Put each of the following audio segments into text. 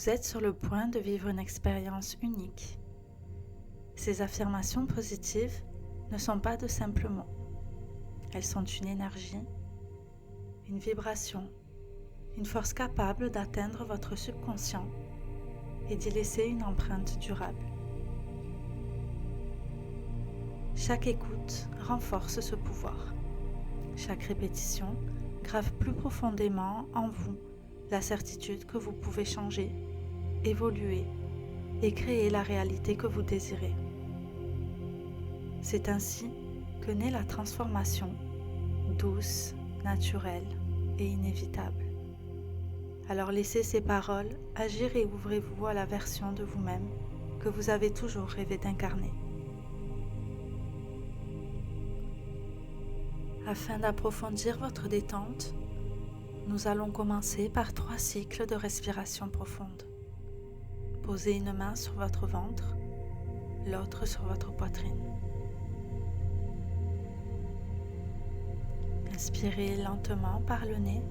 Vous êtes sur le point de vivre une expérience unique. Ces affirmations positives ne sont pas de simples mots. Elles sont une énergie, une vibration, une force capable d'atteindre votre subconscient et d'y laisser une empreinte durable. Chaque écoute renforce ce pouvoir. Chaque répétition grave plus profondément en vous la certitude que vous pouvez changer, évoluer et créer la réalité que vous désirez. C'est ainsi que naît la transformation, douce, naturelle et inévitable. Alors laissez ces paroles agir et ouvrez-vous à la version de vous-même que vous avez toujours rêvé d'incarner. Afin d'approfondir votre détente, nous allons commencer par 3 cycles de respiration profonde. Posez une main sur votre ventre, l'autre sur votre poitrine. Inspirez lentement par le nez.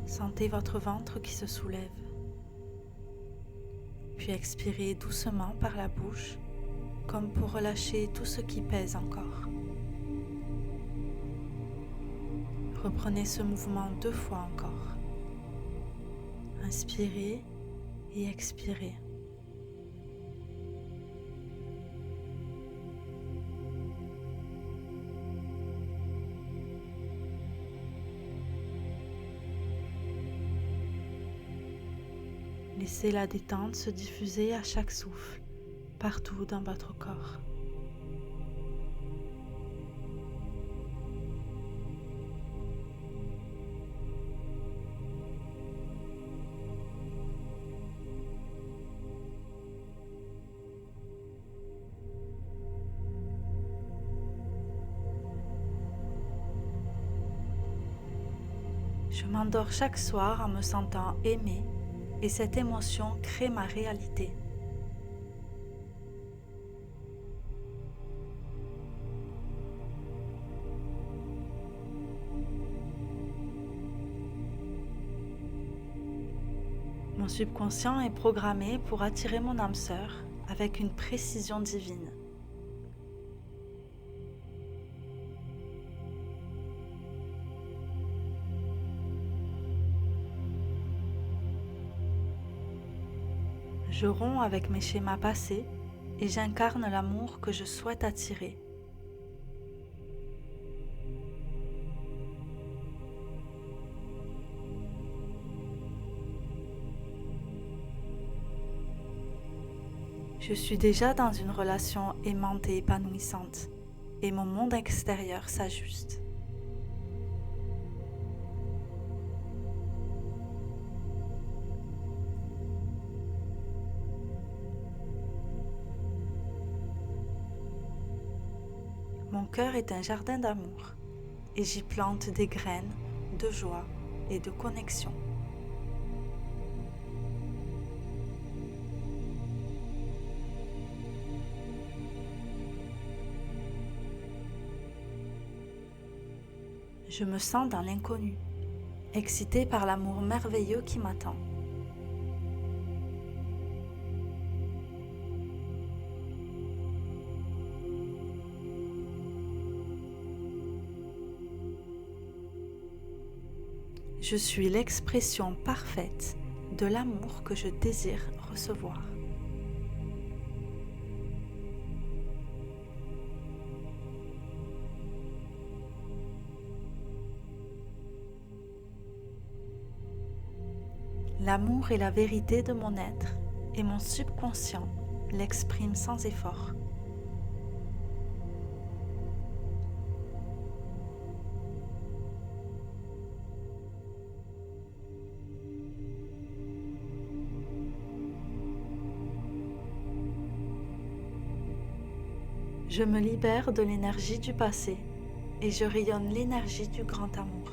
Sentez votre ventre qui se soulève. Puis expirez doucement par la bouche, comme pour relâcher tout ce qui pèse encore. Reprenez ce mouvement 2 fois encore. Inspirez et expirez. Laissez la détente se diffuser à chaque souffle, partout dans votre corps. Je m'endors chaque soir en me sentant aimée et cette émotion crée ma réalité. Mon subconscient est programmé pour attirer mon âme sœur avec une précision divine. Je romps avec mes schémas passés et j'incarne l'amour que je souhaite attirer. Je suis déjà dans une relation aimante et épanouissante et mon monde extérieur s'ajuste. Mon cœur est un jardin d'amour et j'y plante des graines de joie et de connexion. Je me sens dans l'inconnu, excitée par l'amour merveilleux qui m'attend. Je suis l'expression parfaite de l'amour que je désire recevoir. L'amour est la vérité de mon être et mon subconscient l'exprime sans effort. Je me libère de l'énergie du passé et je rayonne l'énergie du grand amour.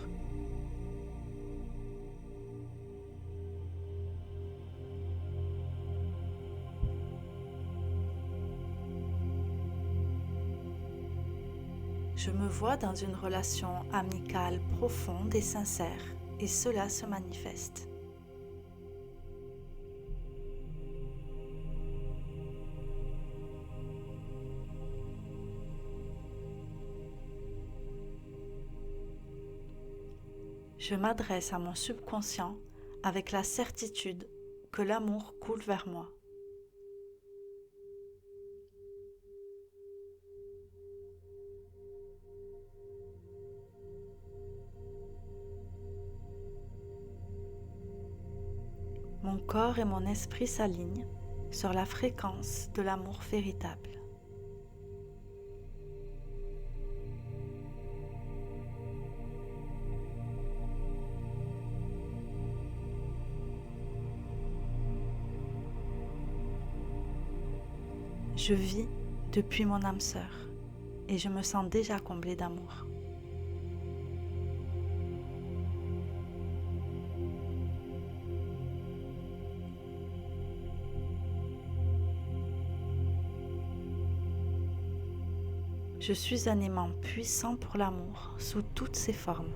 Je me vois dans une relation amicale profonde et sincère, et cela se manifeste. Je m'adresse à mon subconscient avec la certitude que l'amour coule vers moi. Mon corps et mon esprit s'alignent sur la fréquence de l'amour véritable. Je vis depuis mon âme sœur et je me sens déjà comblée d'amour. Je suis un aimant puissant pour l'amour sous toutes ses formes.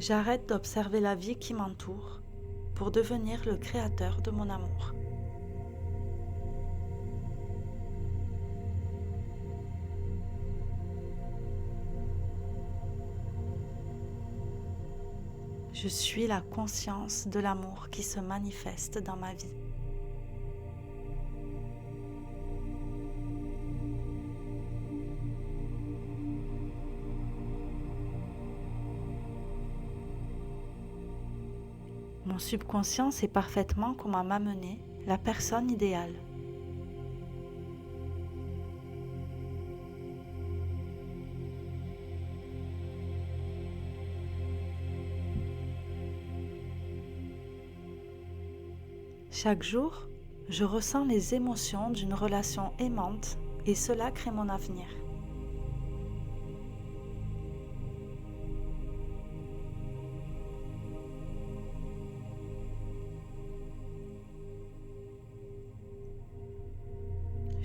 J'arrête d'observer la vie qui m'entoure pour devenir le créateur de mon amour. Je suis la conscience de l'amour qui se manifeste dans ma vie. Mon subconscient sait parfaitement comment m'amener la personne idéale. Chaque jour, je ressens les émotions d'une relation aimante et cela crée mon avenir.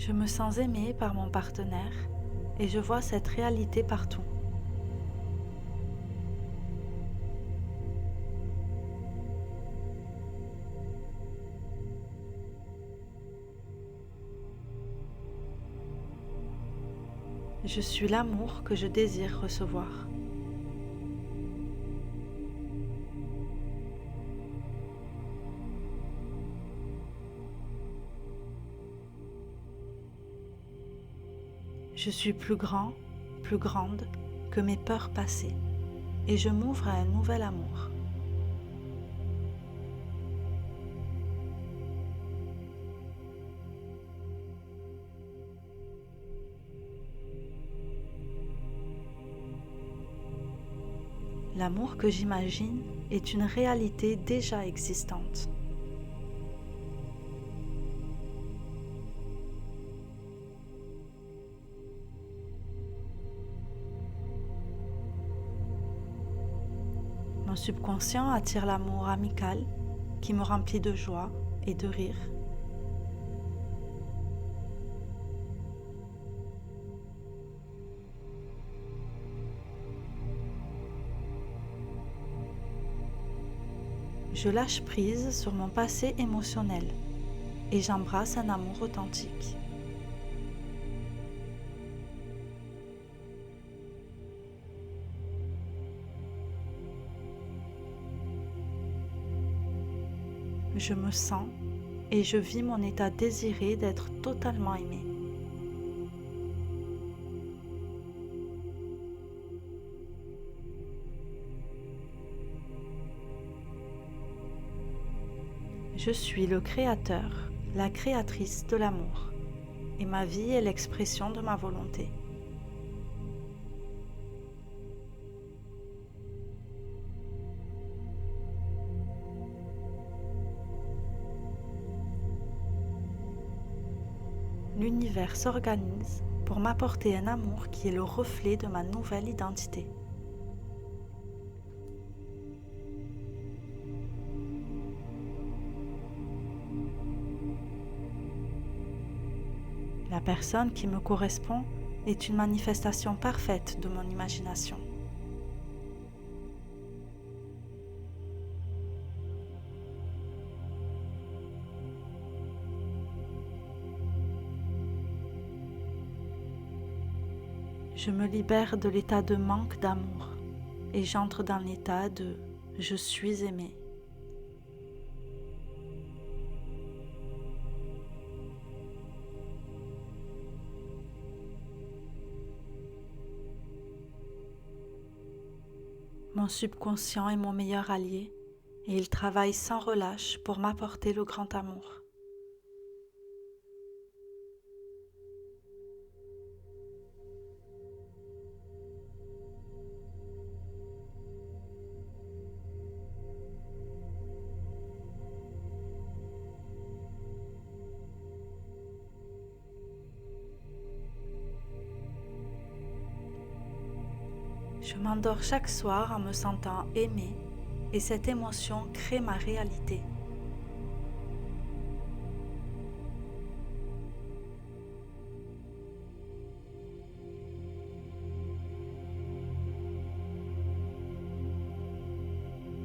Je me sens aimée par mon partenaire et je vois cette réalité partout. Je suis l'amour que je désire recevoir. Je suis plus grand, plus grande que mes peurs passées et je m'ouvre à un nouvel amour. L'amour que j'imagine est une réalité déjà existante. Mon subconscient attire l'amour amical qui me remplit de joie et de rire. Je lâche prise sur mon passé émotionnel et j'embrasse un amour authentique. Je me sens et je vis mon état désiré d'être totalement aimé. Je suis le créateur, la créatrice de l'amour, et ma vie est l'expression de ma volonté. L'univers s'organise pour m'apporter un amour qui est le reflet de ma nouvelle identité. La personne qui me correspond est une manifestation parfaite de mon imagination. Je me libère de l'état de manque d'amour et j'entre dans l'état de « je suis aimé ». Mon subconscient est mon meilleur allié et il travaille sans relâche pour m'apporter le grand amour. Je m'endors chaque soir en me sentant aimée et cette émotion crée ma réalité.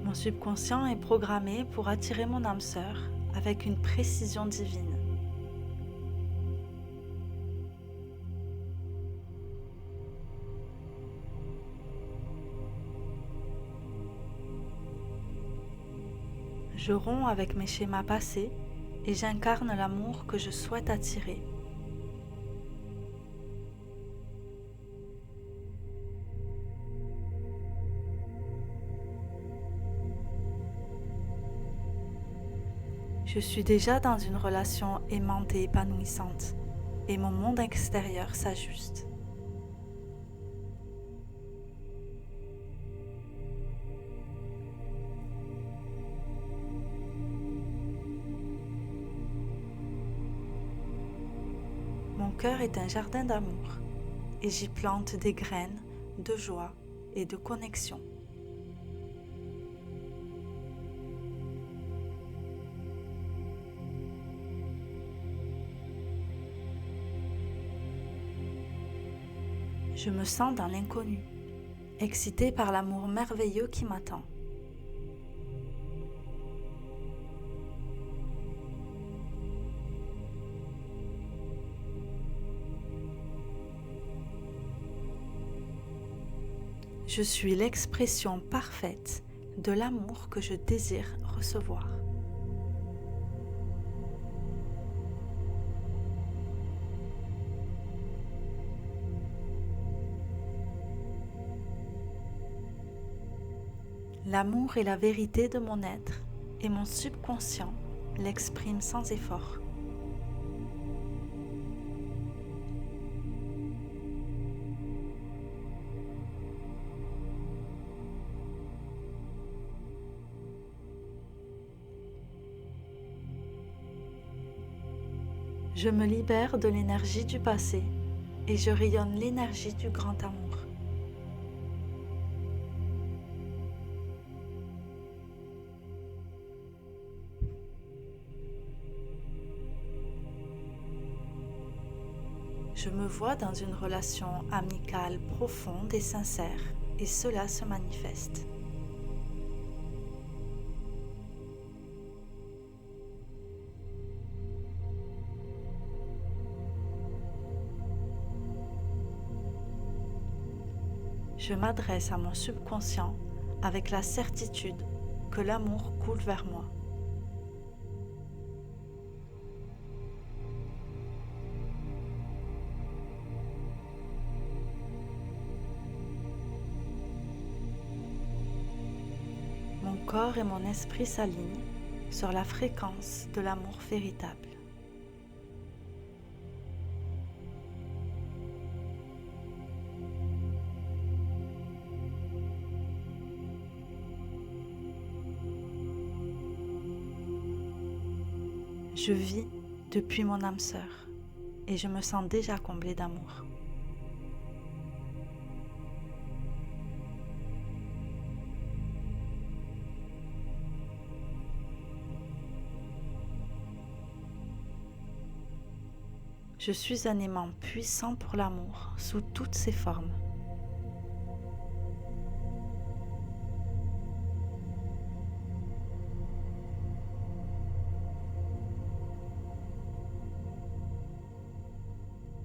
Mon subconscient est programmé pour attirer mon âme sœur avec une précision divine. Je romps avec mes schémas passés et j'incarne l'amour que je souhaite attirer. Je suis déjà dans une relation aimante et épanouissante et mon monde extérieur s'ajuste. Mon cœur est un jardin d'amour et j'y plante des graines de joie et de connexion. Je me sens dans l'inconnu, excitée par l'amour merveilleux qui m'attend. Je suis l'expression parfaite de l'amour que je désire recevoir. L'amour est la vérité de mon être et mon subconscient l'exprime sans effort. Je me libère de l'énergie du passé et je rayonne l'énergie du grand amour. Je me vois dans une relation amicale profonde et sincère et cela se manifeste. Je m'adresse à mon subconscient avec la certitude que l'amour coule vers moi. Mon corps et mon esprit s'alignent sur la fréquence de l'amour véritable. Je vis depuis mon âme sœur et je me sens déjà comblée d'amour. Je suis un aimant puissant pour l'amour sous toutes ses formes.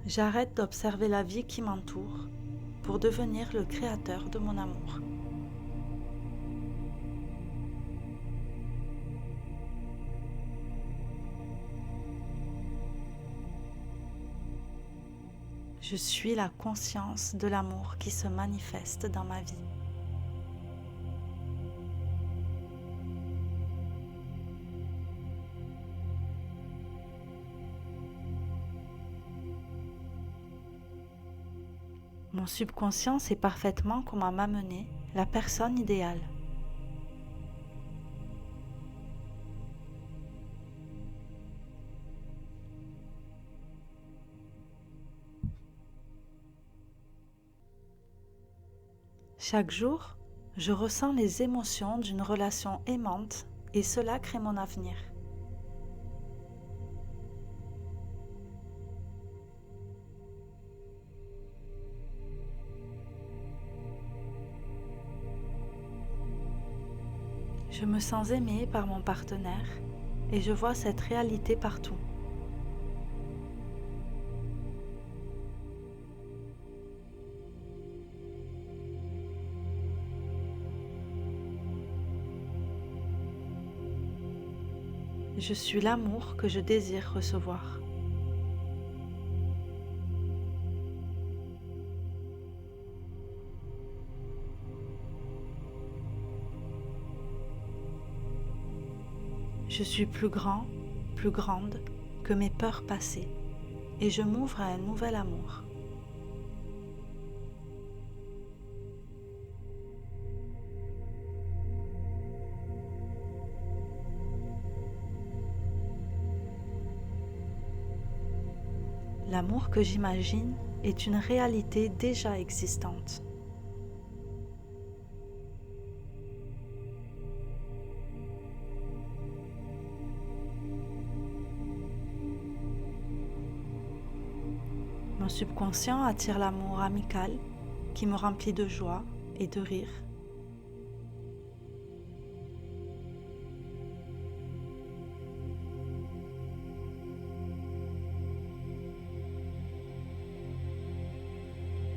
J'arrête d'observer la vie qui m'entoure pour devenir le créateur de mon amour. Je suis la conscience de l'amour qui se manifeste dans ma vie. Mon subconscient sait parfaitement comment m'amener la personne idéale. Chaque jour, je ressens les émotions d'une relation aimante et cela crée mon avenir. Je me sens aimée par mon partenaire et je vois cette réalité partout. Je suis l'amour que je désire recevoir. Je suis plus grand, plus grande que mes peurs passées et je m'ouvre à un nouvel amour. L'amour que j'imagine est une réalité déjà existante. Mon subconscient attire l'amour amical qui me remplit de joie et de rire.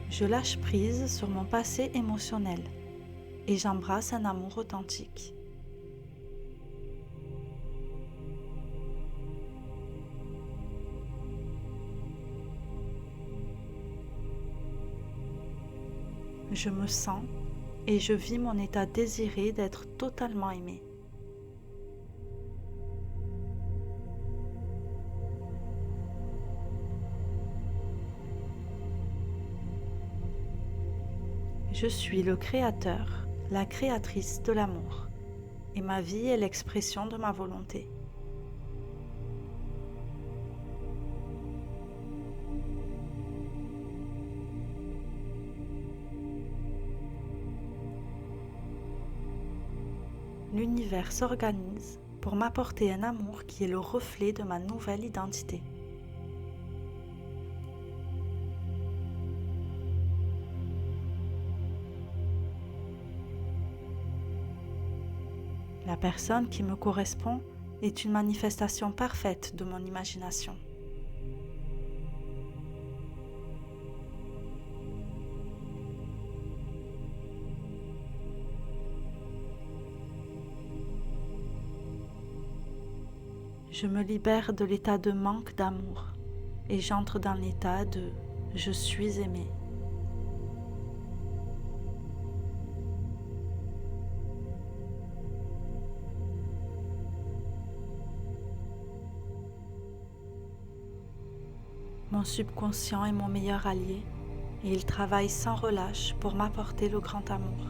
Je lâche prise sur mon passé émotionnel et j'embrasse un amour authentique. Je me sens et je vis mon état désiré d'être totalement aimé. Je suis le créateur, la créatrice de l'amour, et ma vie est l'expression de ma volonté. L'univers s'organise pour m'apporter un amour qui est le reflet de ma nouvelle identité. La personne qui me correspond est une manifestation parfaite de mon imagination. Je me libère de l'état de manque d'amour et j'entre dans l'état de « je suis aimé ». Mon subconscient est mon meilleur allié et il travaille sans relâche pour m'apporter le grand amour.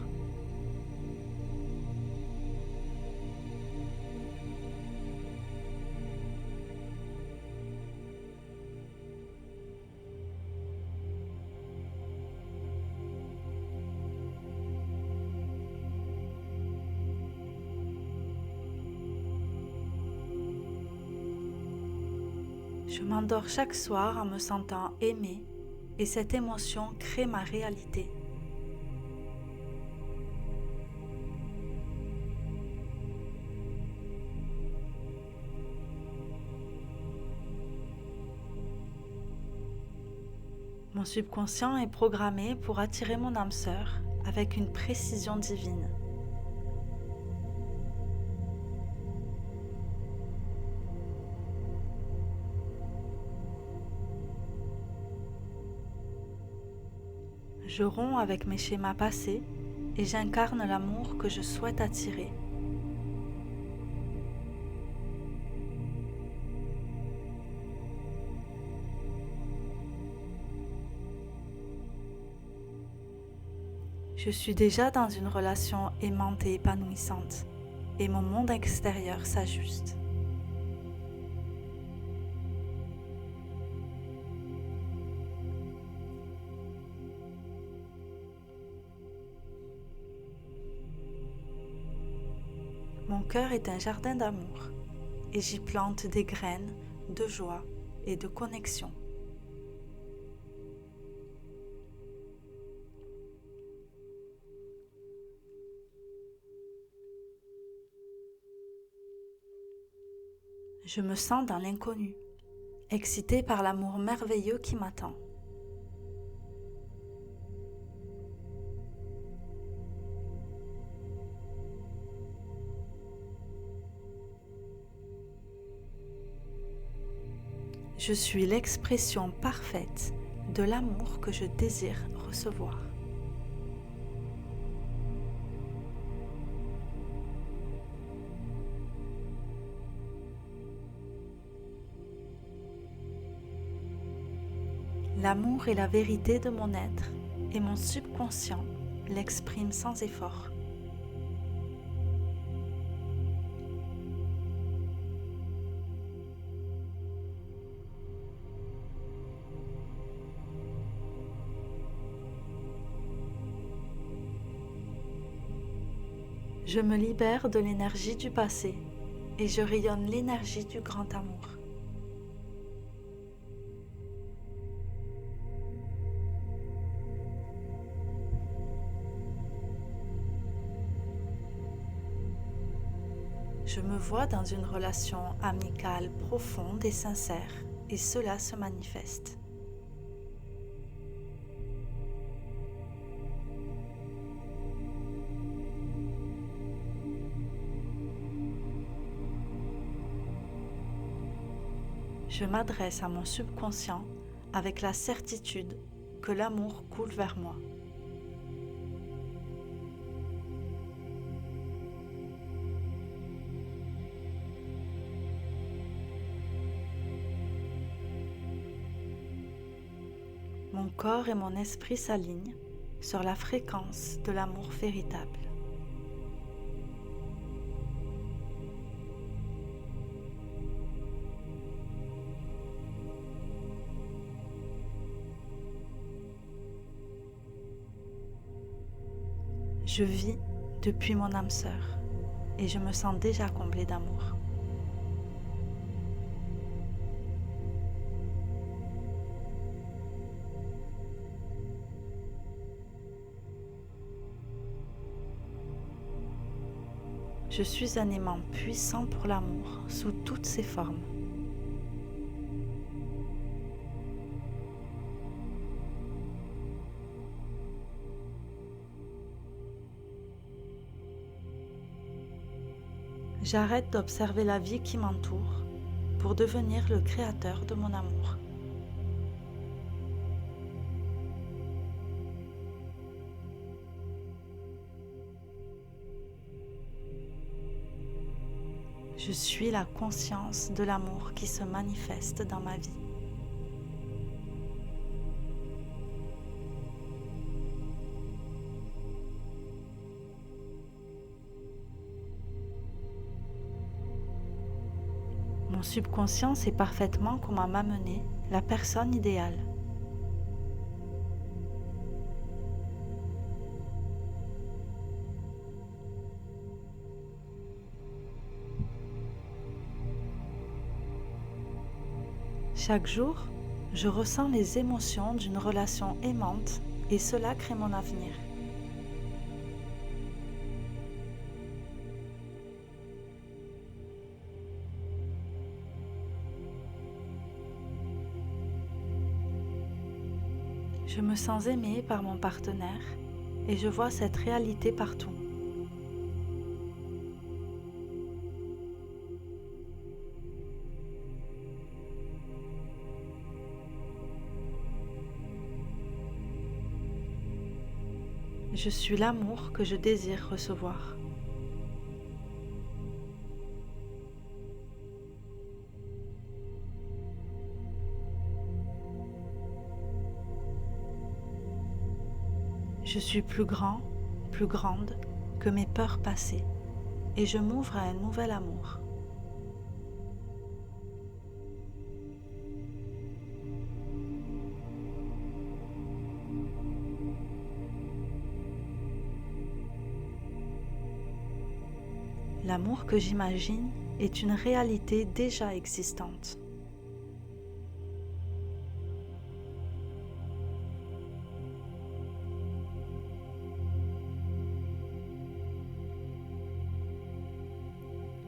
Je m'endors chaque soir en me sentant aimée et cette émotion crée ma réalité. Mon Mon subconscient est programmé pour attirer mon âme sœur avec une précision divine. Je romps avec mes schémas passés et j'incarne l'amour que je souhaite attirer. Je suis déjà dans une relation aimante et épanouissante, et mon monde extérieur s'ajuste. Mon cœur est un jardin d'amour, et j'y plante des graines de joie et de connexion. Je me sens dans l'inconnu, excitée par l'amour merveilleux qui m'attend. Je suis l'expression parfaite de l'amour que je désire recevoir. L'amour est la vérité de mon être et mon subconscient l'exprime sans effort. Je me libère de l'énergie du passé et je rayonne l'énergie du grand amour. Je me vois dans une relation amicale profonde et sincère, et cela se manifeste. Je m'adresse à mon subconscient avec la certitude que l'amour coule vers moi. Mon corps et mon esprit s'alignent sur la fréquence de l'amour véritable. Je vis depuis mon âme sœur et je me sens déjà comblée d'amour. Je suis un aimant puissant pour l'amour sous toutes ses formes. J'arrête d'observer la vie qui m'entoure pour devenir le créateur de mon amour. Je suis la conscience de l'amour qui se manifeste dans ma vie. Mon subconscient sait parfaitement comment m'amener la personne idéale. Chaque jour, je ressens les émotions d'une relation aimante et cela crée mon avenir. Je me sens aimée par mon partenaire et je vois cette réalité partout. Je suis l'amour que je désire recevoir. Je suis plus grand, plus grande que mes peurs passées et je m'ouvre à un nouvel amour. L'amour que j'imagine est une réalité déjà existante.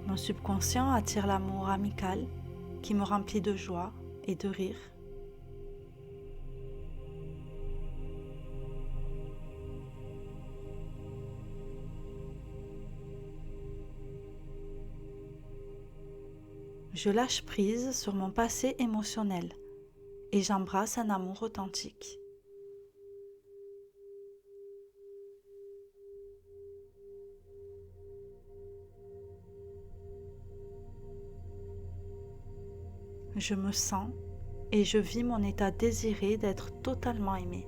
Mon subconscient attire l'amour amical qui me remplit de joie et de rire. Je lâche prise sur mon passé émotionnel et j'embrasse un amour authentique. Je me sens et je vis mon état désiré d'être totalement aimé.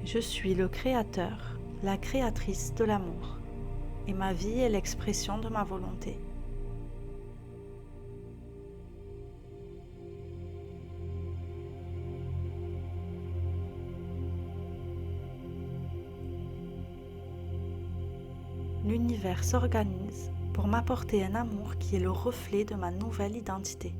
Je suis le créateur, la créatrice de l'amour, et ma vie est l'expression de ma volonté. L'univers s'organise pour m'apporter un amour qui est le reflet de ma nouvelle identité.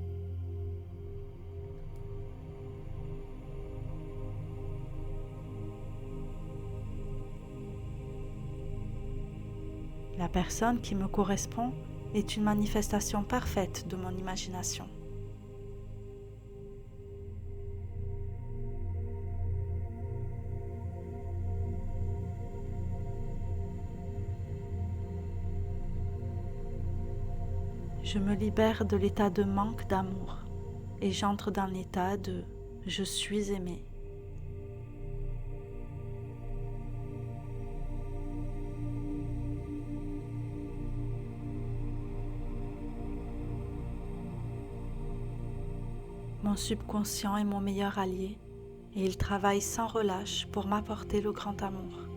La personne qui me correspond est une manifestation parfaite de mon imagination. Je me libère de l'état de manque d'amour et j'entre dans l'état de « je suis aimé ». Mon subconscient est mon meilleur allié et il travaille sans relâche pour m'apporter le grand amour.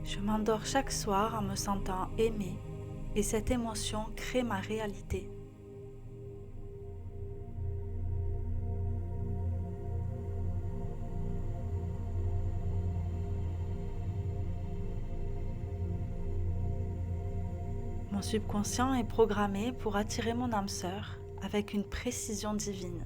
Je m'endors chaque soir en me sentant aimée et cette émotion crée ma réalité. Mon subconscient est programmé pour attirer mon âme sœur avec une précision divine.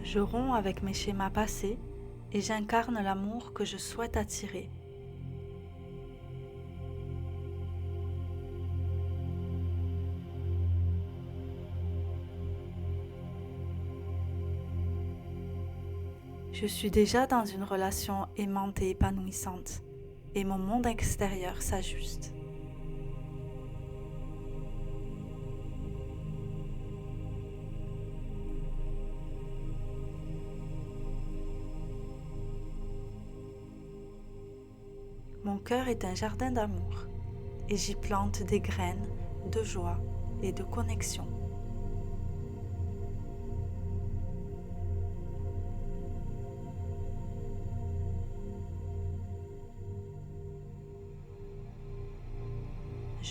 Je romps avec mes schémas passés et j'incarne l'amour que je souhaite attirer. Je suis déjà dans une relation aimante et épanouissante et mon monde extérieur s'ajuste. Mon cœur est un jardin d'amour et j'y plante des graines de joie et de connexion.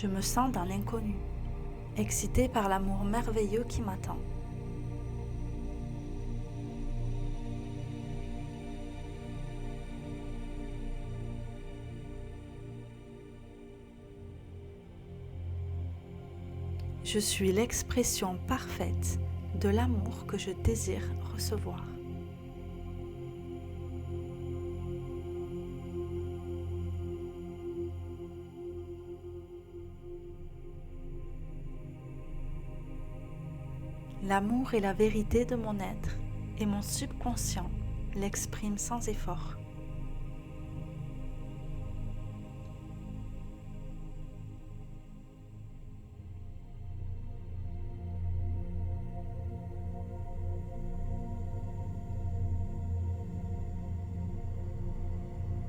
Je me sens dans l'inconnu, excitée par l'amour merveilleux qui m'attend. Je suis l'expression parfaite de l'amour que je désire recevoir. L'amour est la vérité de mon être et mon subconscient l'exprime sans effort.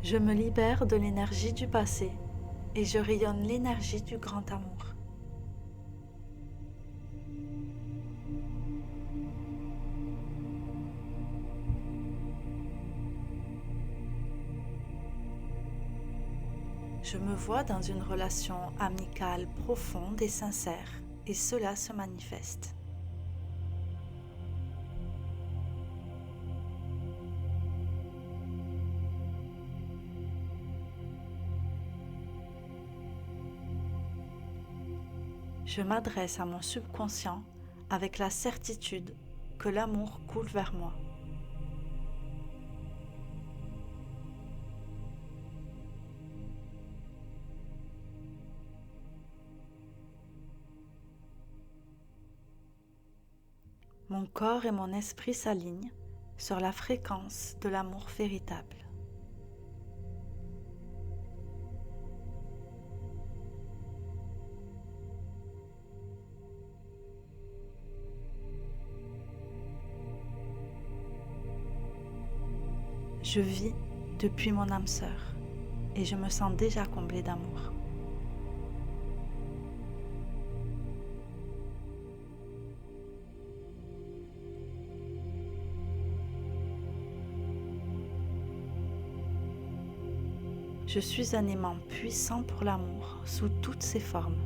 Je me libère de l'énergie du passé et je rayonne l'énergie du grand amour. Je me vois dans une relation amicale profonde et sincère, et cela se manifeste. Je m'adresse à mon subconscient avec la certitude que l'amour coule vers moi. Mon corps et mon esprit s'alignent sur la fréquence de l'amour véritable. Je vis depuis mon âme sœur et je me sens déjà comblée d'amour. Je suis un aimant puissant pour l'amour sous toutes ses formes.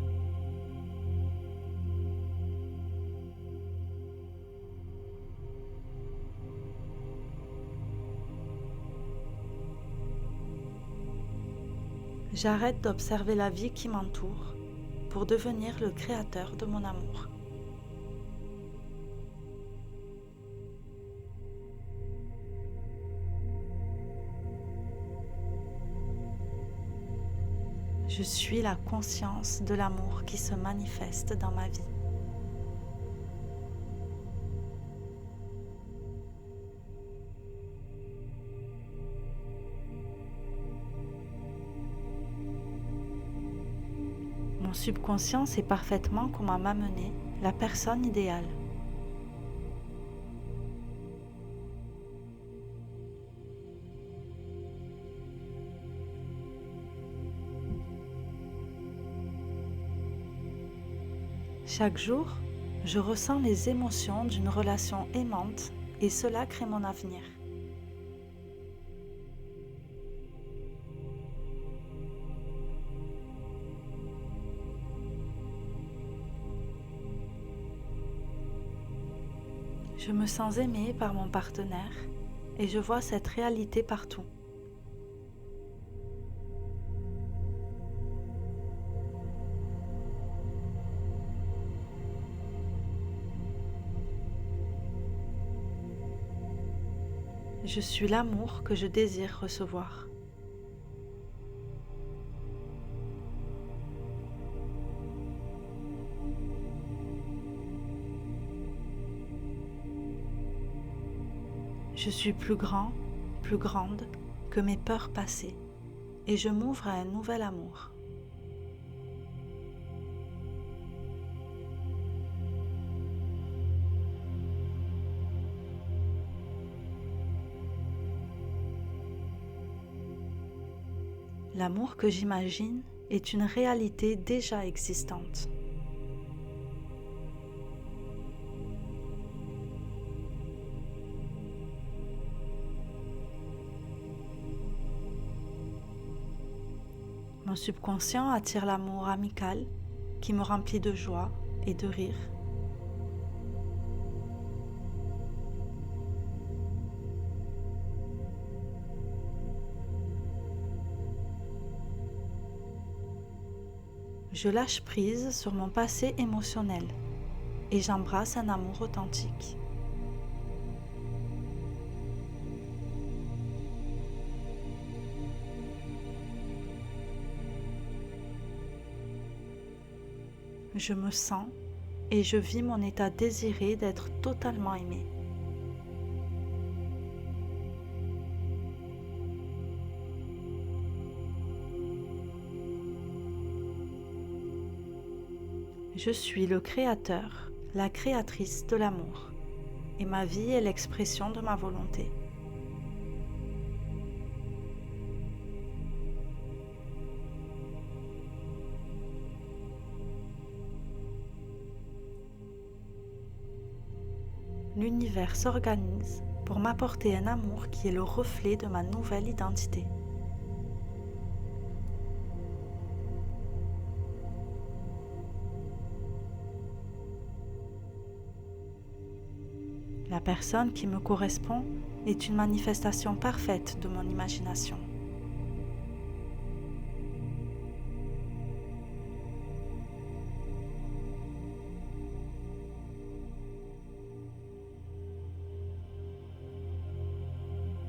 J'arrête d'observer la vie qui m'entoure pour devenir le créateur de mon amour. Je suis la conscience de l'amour qui se manifeste dans ma vie. Mon subconscient sait parfaitement comment m'amener la personne idéale. Chaque jour, je ressens les émotions d'une relation aimante et cela crée mon avenir. Je me sens aimée par mon partenaire et je vois cette réalité partout. Je suis l'amour que je désire recevoir. Je suis plus grand, plus grande que mes peurs passées et je m'ouvre à un nouvel amour. L'amour que j'imagine est une réalité déjà existante. Mon subconscient attire l'amour amical qui me remplit de joie et de rire. Je lâche prise sur mon passé émotionnel et j'embrasse un amour authentique. Je me sens et je vis mon état désiré d'être totalement aimé. Je suis le créateur, la créatrice de l'amour, et ma vie est l'expression de ma volonté. L'univers s'organise pour m'apporter un amour qui est le reflet de ma nouvelle identité. La personne qui me correspond est une manifestation parfaite de mon imagination.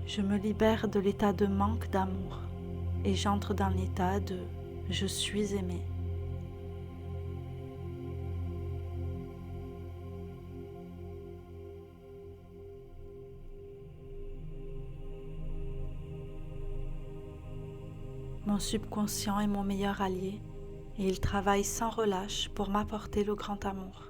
Je me libère de l'état de manque d'amour et j'entre dans l'état de « je suis aimé ». Mon subconscient est mon meilleur allié et il travaille sans relâche pour m'apporter le grand amour.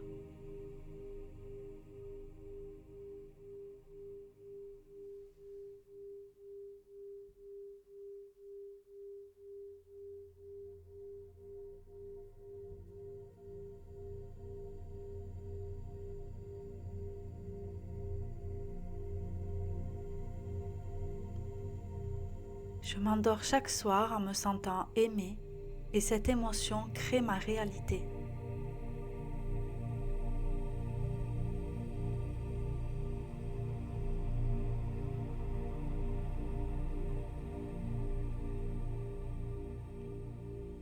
Je m'endors chaque soir en me sentant aimée et cette émotion crée ma réalité.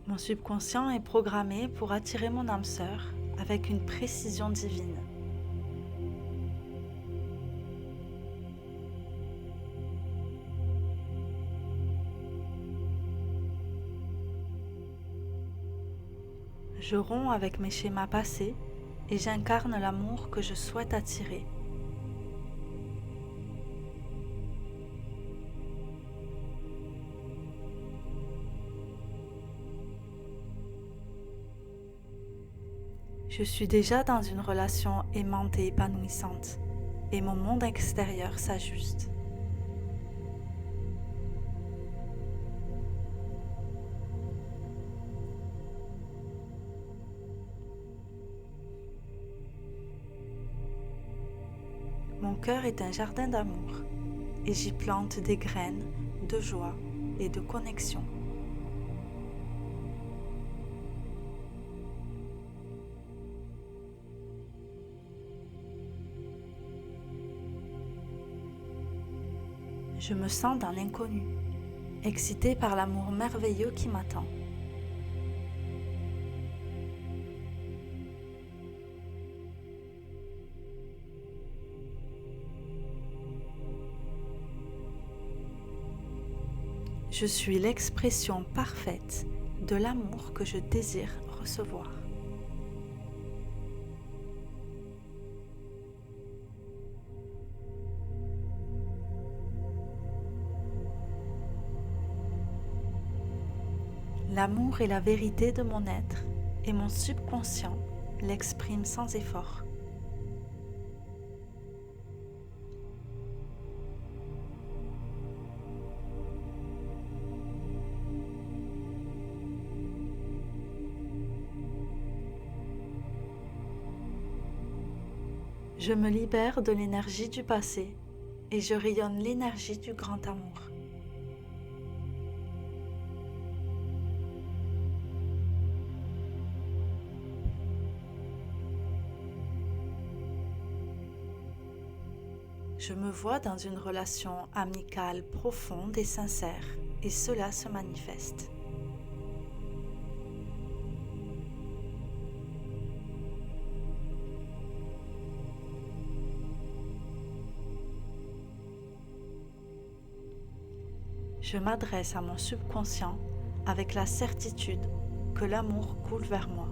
Mon subconscient est programmé pour attirer mon âme sœur avec une précision divine. Je romps avec mes schémas passés et j'incarne l'amour que je souhaite attirer. Je suis déjà dans une relation aimante et épanouissante et mon monde extérieur s'ajuste. Mon cœur est un jardin d'amour et j'y plante des graines de joie et de connexion. Je me sens dans l'inconnu, excitée par l'amour merveilleux qui m'attend. Je suis l'expression parfaite de l'amour que je désire recevoir. L'amour est la vérité de mon être et mon subconscient l'exprime sans effort. Je me libère de l'énergie du passé et je rayonne l'énergie du grand amour. Je me vois dans une relation amicale profonde et sincère, et cela se manifeste. Je m'adresse à mon subconscient avec la certitude que l'amour coule vers moi.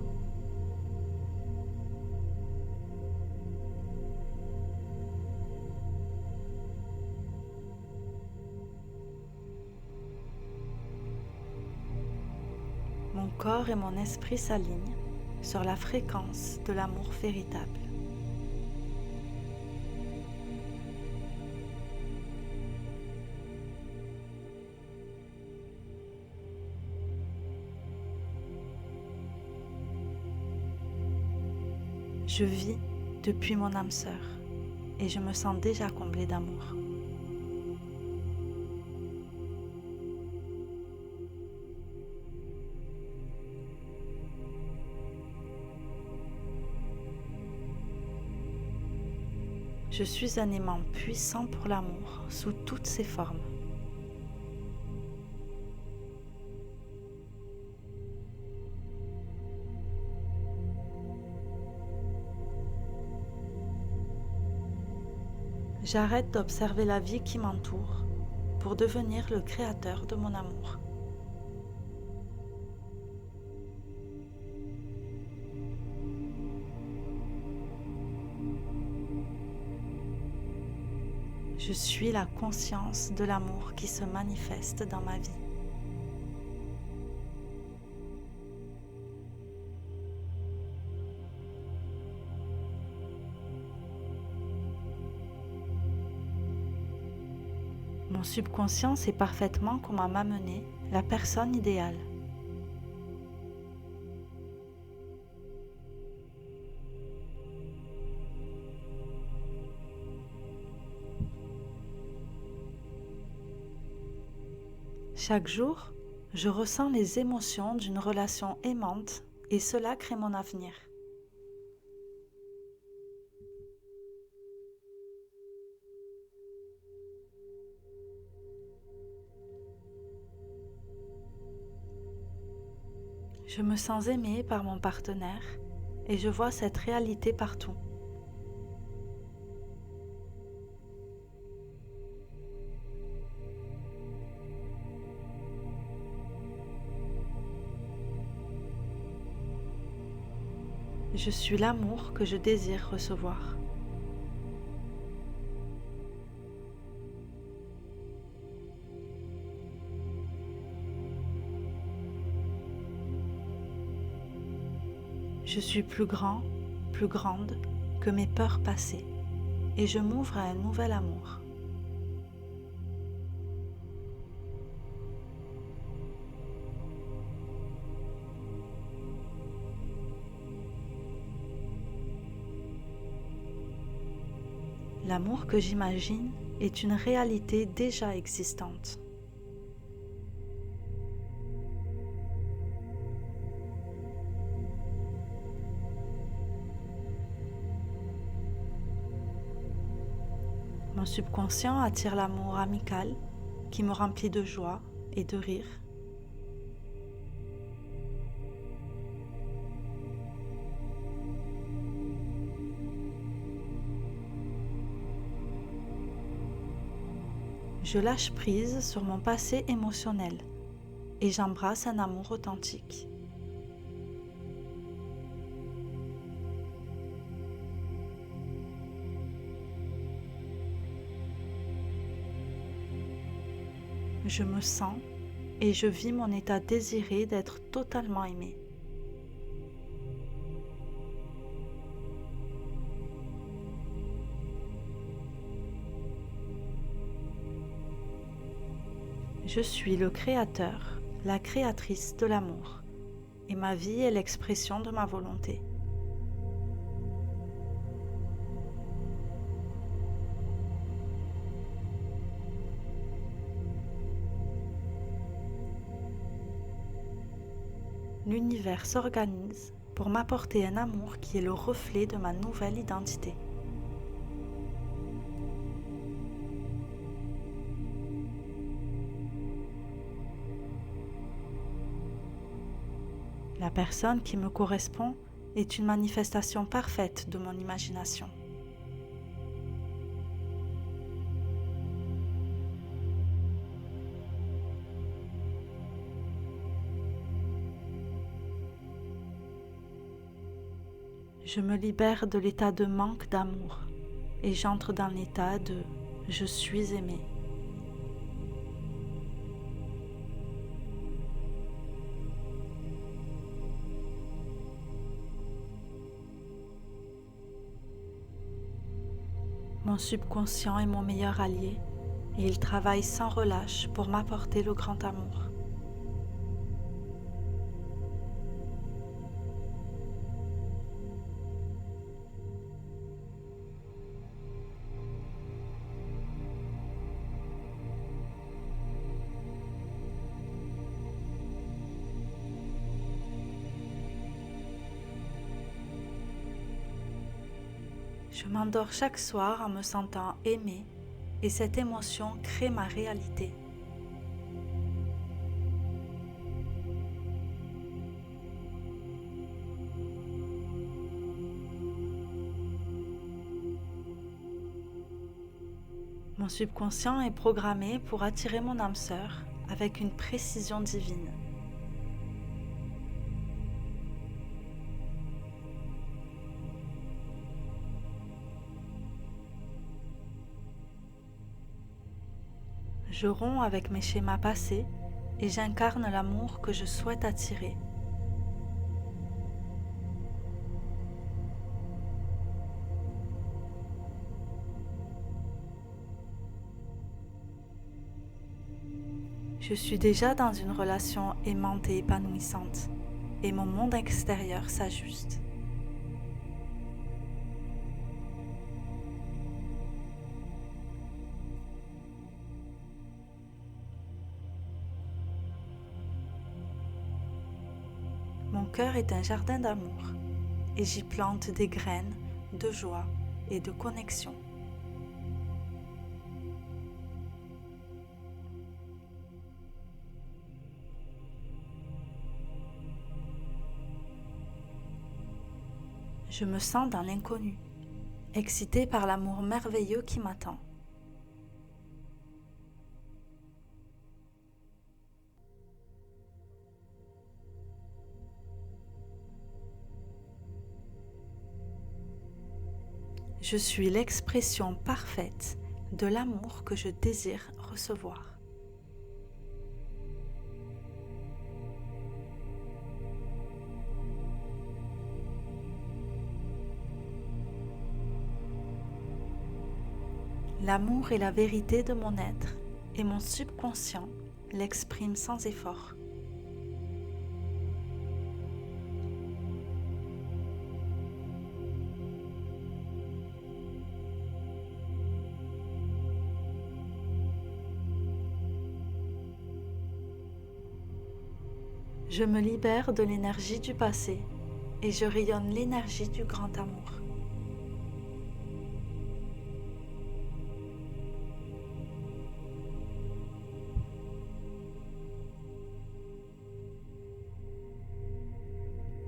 Mon corps et mon esprit s'alignent sur la fréquence de l'amour véritable. Je vis depuis mon âme sœur et je me sens déjà comblée d'amour. Je suis un aimant puissant pour l'amour sous toutes ses formes. J'arrête d'observer la vie qui m'entoure pour devenir le créateur de mon amour. Je suis la conscience de l'amour qui se manifeste dans ma vie. Mon subconscient sait parfaitement comment m'amener la personne idéale. Chaque jour, je ressens les émotions d'une relation aimante et cela crée mon avenir. Je me sens aimée par mon partenaire et je vois cette réalité partout. Je suis l'amour que je désire recevoir. Je suis plus grand, plus grande que mes peurs passées et je m'ouvre à un nouvel amour. L'amour que j'imagine est une réalité déjà existante. Mon subconscient attire l'amour amical qui me remplit de joie et de rire. Je lâche prise sur mon passé émotionnel et j'embrasse un amour authentique. Je me sens et je vis mon état désiré d'être totalement aimé. Je suis le créateur, la créatrice de l'amour, et ma vie est l'expression de ma volonté. L'univers s'organise pour m'apporter un amour qui est le reflet de ma nouvelle identité. La personne qui me correspond est une manifestation parfaite de mon imagination. Je me libère de l'état de manque d'amour et j'entre dans l'état de « je suis aimé ». Mon subconscient est mon meilleur allié et il travaille sans relâche pour m'apporter le grand amour. Je m'endors chaque soir en me sentant aimée et cette émotion crée ma réalité. Mon subconscient est programmé pour attirer mon âme sœur avec une précision divine. Je romps avec mes schémas passés et j'incarne l'amour que je souhaite attirer. Je suis déjà dans une relation aimante et épanouissante et mon monde extérieur s'ajuste. Mon cœur est un jardin d'amour et j'y plante des graines de joie et de connexion. Je me sens dans l'inconnu, excitée par l'amour merveilleux qui m'attend. Je suis l'expression parfaite de l'amour que je désire recevoir. L'amour est la vérité de mon être et mon subconscient l'exprime sans effort. Je me libère de l'énergie du passé et je rayonne l'énergie du grand amour.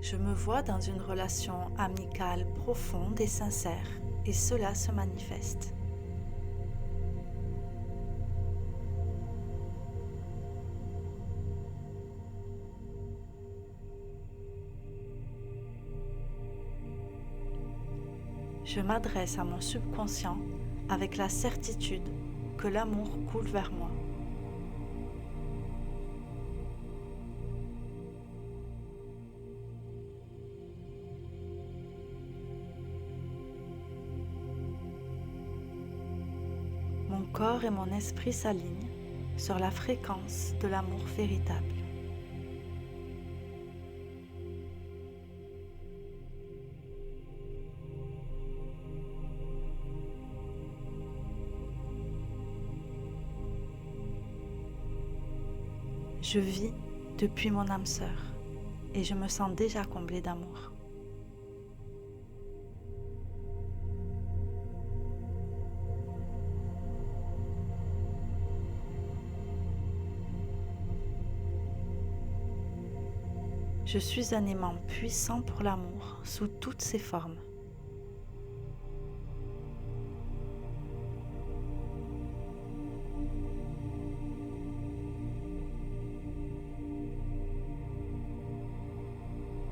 Je me vois dans une relation amicale profonde et sincère et cela se manifeste. Je m'adresse à mon subconscient avec la certitude que l'amour coule vers moi. Mon corps et mon esprit s'alignent sur la fréquence de l'amour véritable. Je vis depuis mon âme sœur et je me sens déjà comblée d'amour. Je suis un aimant puissant pour l'amour sous toutes ses formes.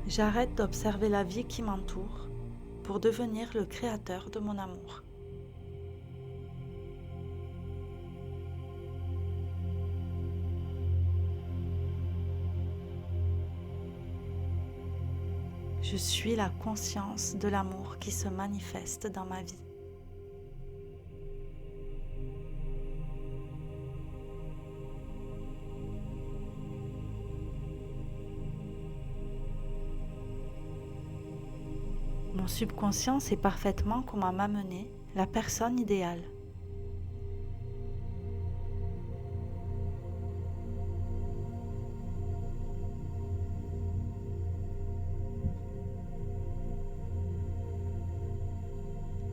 J'arrête d'observer la vie qui m'entoure pour devenir le créateur de mon amour. Je suis la conscience de l'amour qui se manifeste dans ma vie. Mon subconscient sait parfaitement comment m'amener la personne idéale.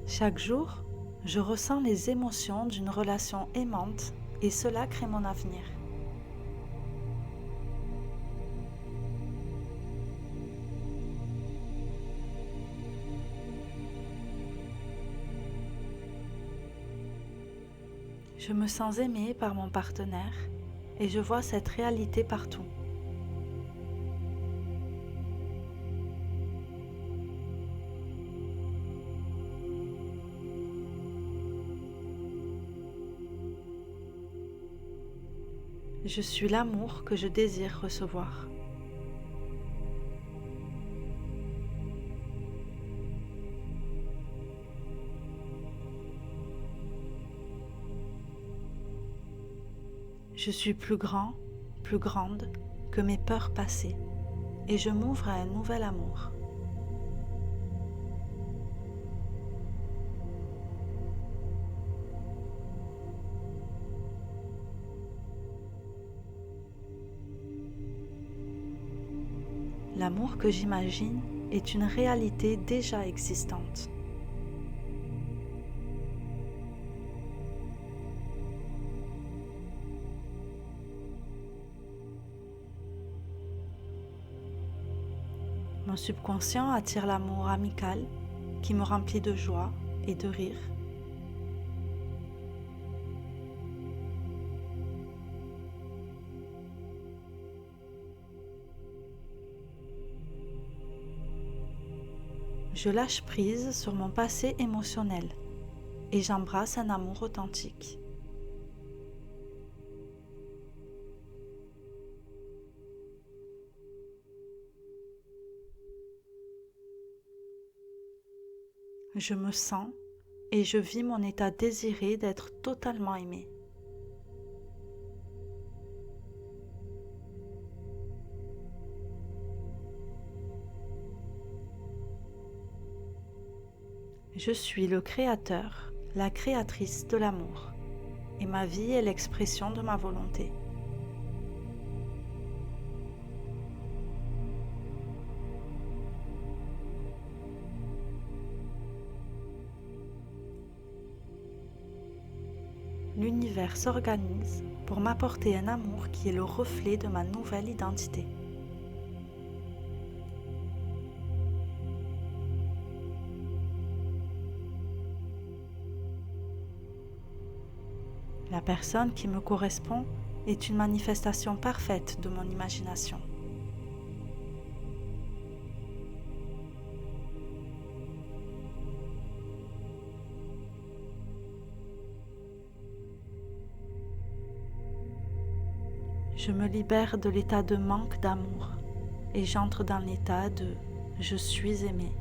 Chaque jour, je ressens les émotions d'une relation aimante et cela crée mon avenir. Je me sens aimée par mon partenaire et je vois cette réalité partout. Je suis l'amour que je désire recevoir. Je suis plus grand, plus grande que mes peurs passées et je m'ouvre à un nouvel amour. L'amour que j'imagine est une réalité déjà existante. Mon subconscient attire l'amour amical qui me remplit de joie et de rire. Je lâche prise sur mon passé émotionnel et j'embrasse un amour authentique. Je me sens et je vis mon état désiré d'être totalement aimé. Je suis le créateur, la créatrice de l'amour, et ma vie est l'expression de ma volonté. L'univers s'organise pour m'apporter un amour qui est le reflet de ma nouvelle identité. La personne qui me correspond est une manifestation parfaite de mon imagination. Je me libère de l'état de manque d'amour et j'entre dans l'état de « je suis aimé ».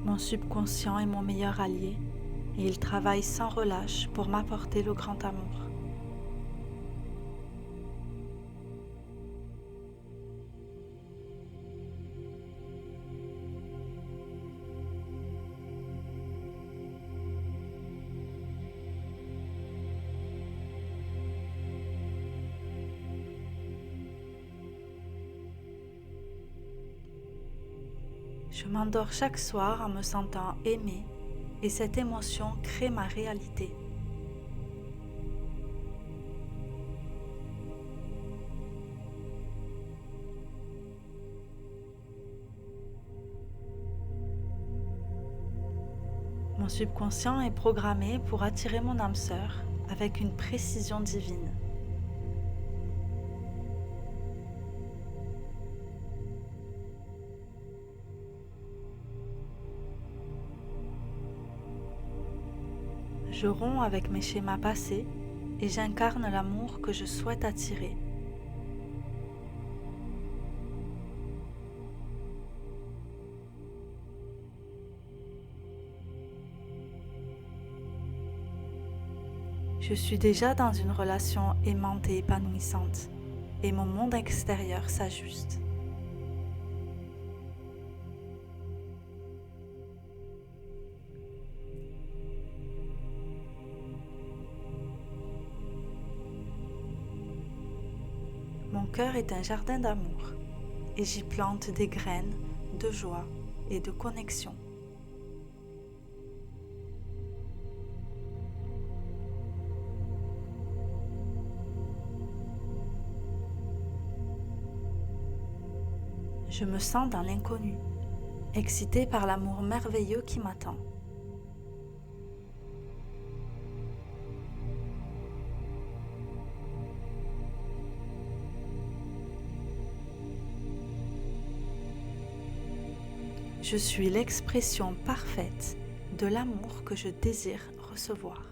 Mon subconscient est mon meilleur allié et il travaille sans relâche pour m'apporter le grand amour. Je m'endors chaque soir en me sentant aimée et cette émotion crée ma réalité. Mon subconscient est programmé pour attirer mon âme sœur avec une précision divine. Je romps avec mes schémas passés et j'incarne l'amour que je souhaite attirer. Je suis déjà dans une relation aimante et épanouissante, et mon monde extérieur s'ajuste. Mon cœur est un jardin d'amour, et j'y plante des graines de joie et de connexion. Je me sens dans l'inconnu, excitée par l'amour merveilleux qui m'attend. Je suis l'expression parfaite de l'amour que je désire recevoir.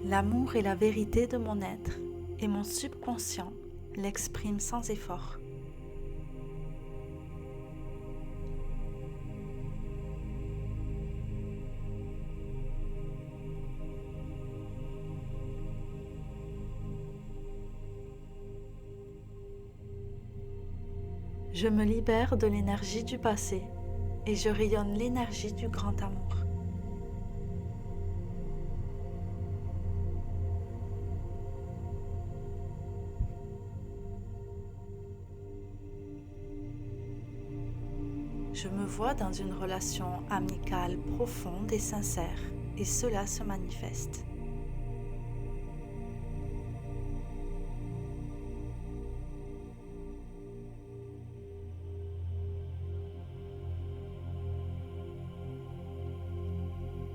L'amour est la vérité de mon être et mon subconscient l'exprime sans effort. Je me libère de l'énergie du passé et je rayonne l'énergie du grand amour. Je me vois dans une relation amicale profonde et sincère, et cela se manifeste.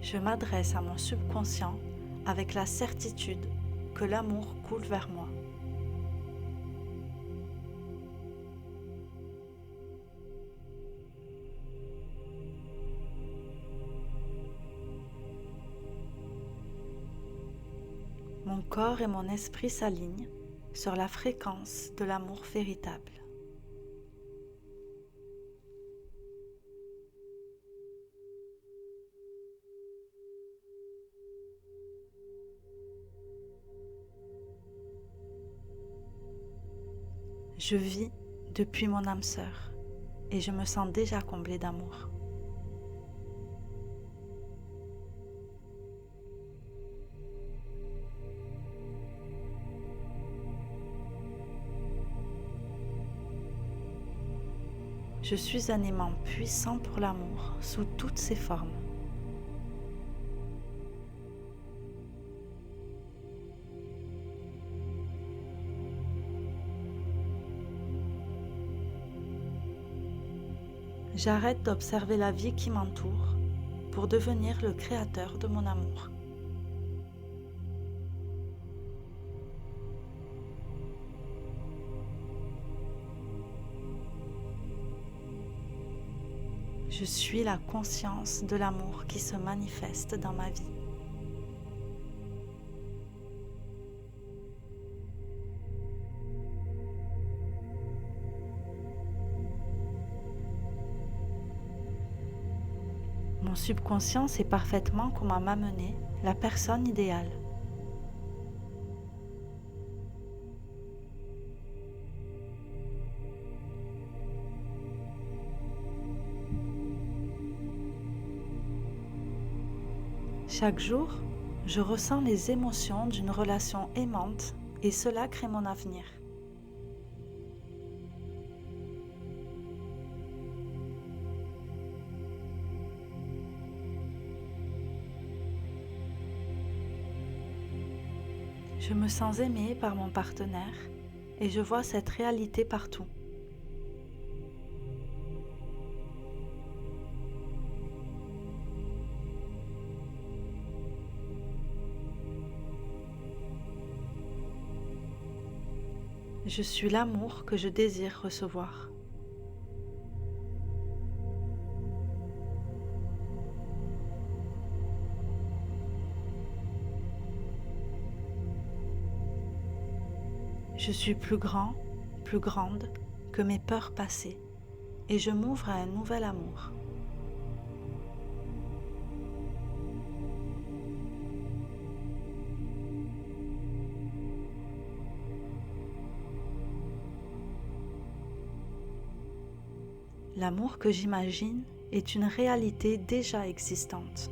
Je m'adresse à mon subconscient avec la certitude que l'amour coule vers moi. Mon corps et mon esprit s'alignent sur la fréquence de l'amour véritable. Je vis depuis mon âme sœur et je me sens déjà comblée d'amour. Je suis un aimant puissant pour l'amour sous toutes ses formes. J'arrête d'observer la vie qui m'entoure pour devenir le créateur de mon amour. Je suis la conscience de l'amour qui se manifeste dans ma vie. Mon subconscient sait parfaitement comment m'amener la personne idéale. Chaque jour, je ressens les émotions d'une relation aimante et cela crée mon avenir. Je me sens aimée par mon partenaire et je vois cette réalité partout. Je suis l'amour que je désire recevoir. Je suis plus grand, plus grande que mes peurs passées et je m'ouvre à un nouvel amour. L'amour que j'imagine est une réalité déjà existante.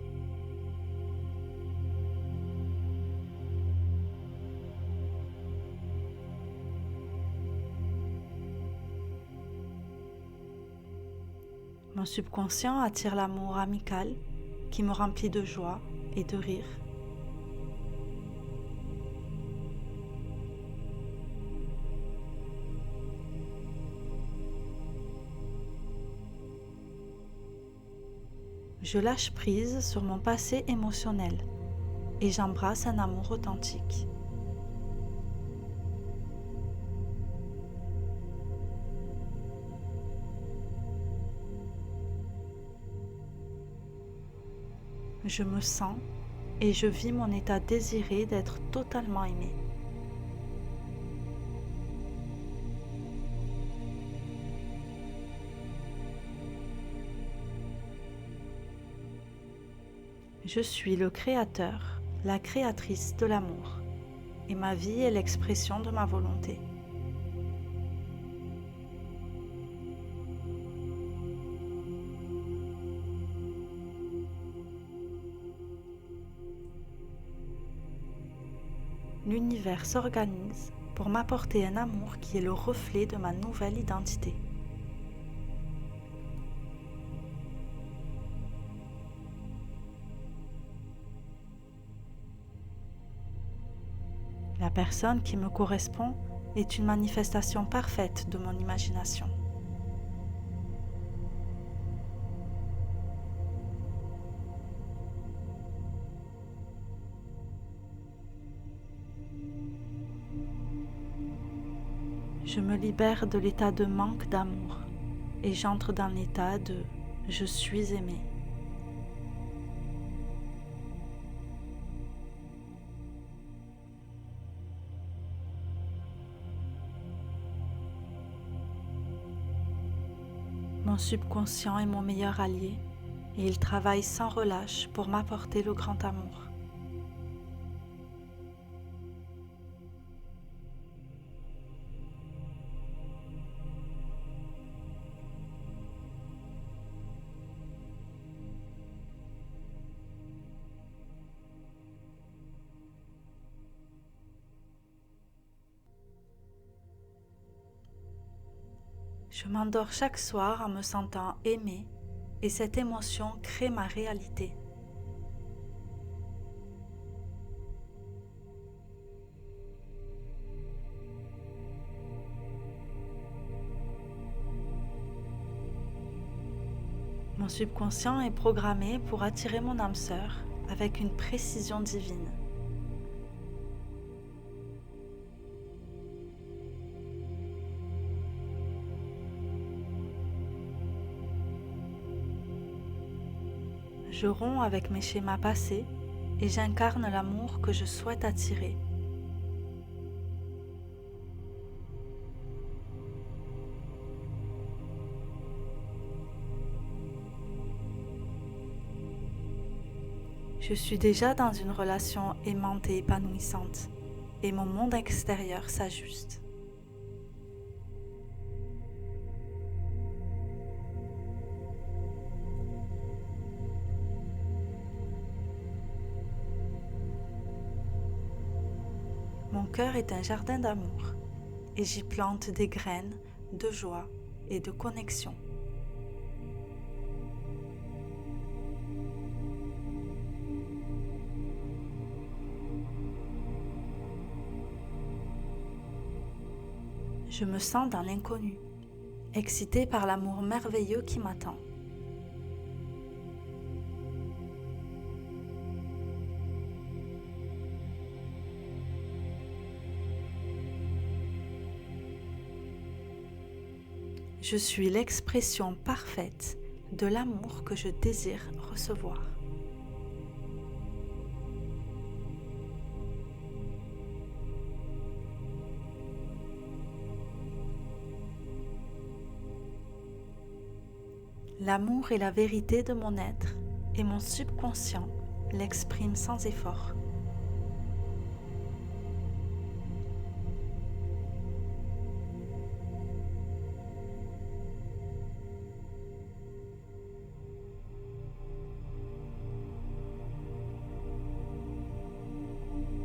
Mon subconscient attire l'amour amical qui me remplit de joie et de rire. Je lâche prise sur mon passé émotionnel et j'embrasse un amour authentique. Je me sens et je vis mon état désiré d'être totalement aimé. Je suis le créateur, la créatrice de l'amour, et ma vie est l'expression de ma volonté. L'univers s'organise pour m'apporter un amour qui est le reflet de ma nouvelle identité. La personne qui me correspond est une manifestation parfaite de mon imagination. Je me libère de l'état de manque d'amour et j'entre dans l'état de « je suis aimé ». Mon subconscient est mon meilleur allié et il travaille sans relâche pour m'apporter le grand amour. Je m'endors chaque soir en me sentant aimée et cette émotion crée ma réalité. Mon subconscient est programmé pour attirer mon âme sœur avec une précision divine. Je romps avec mes schémas passés et j'incarne l'amour que je souhaite attirer. Je suis déjà dans une relation aimante et épanouissante et mon monde extérieur s'ajuste. cœur est un jardin d'amour et j'y plante des graines de joie et de connexion. Je me sens dans l'inconnu, excitée par l'amour merveilleux qui m'attend. Je suis l'expression parfaite de l'amour que je désire recevoir. L'amour est la vérité de mon être et mon subconscient l'exprime sans effort.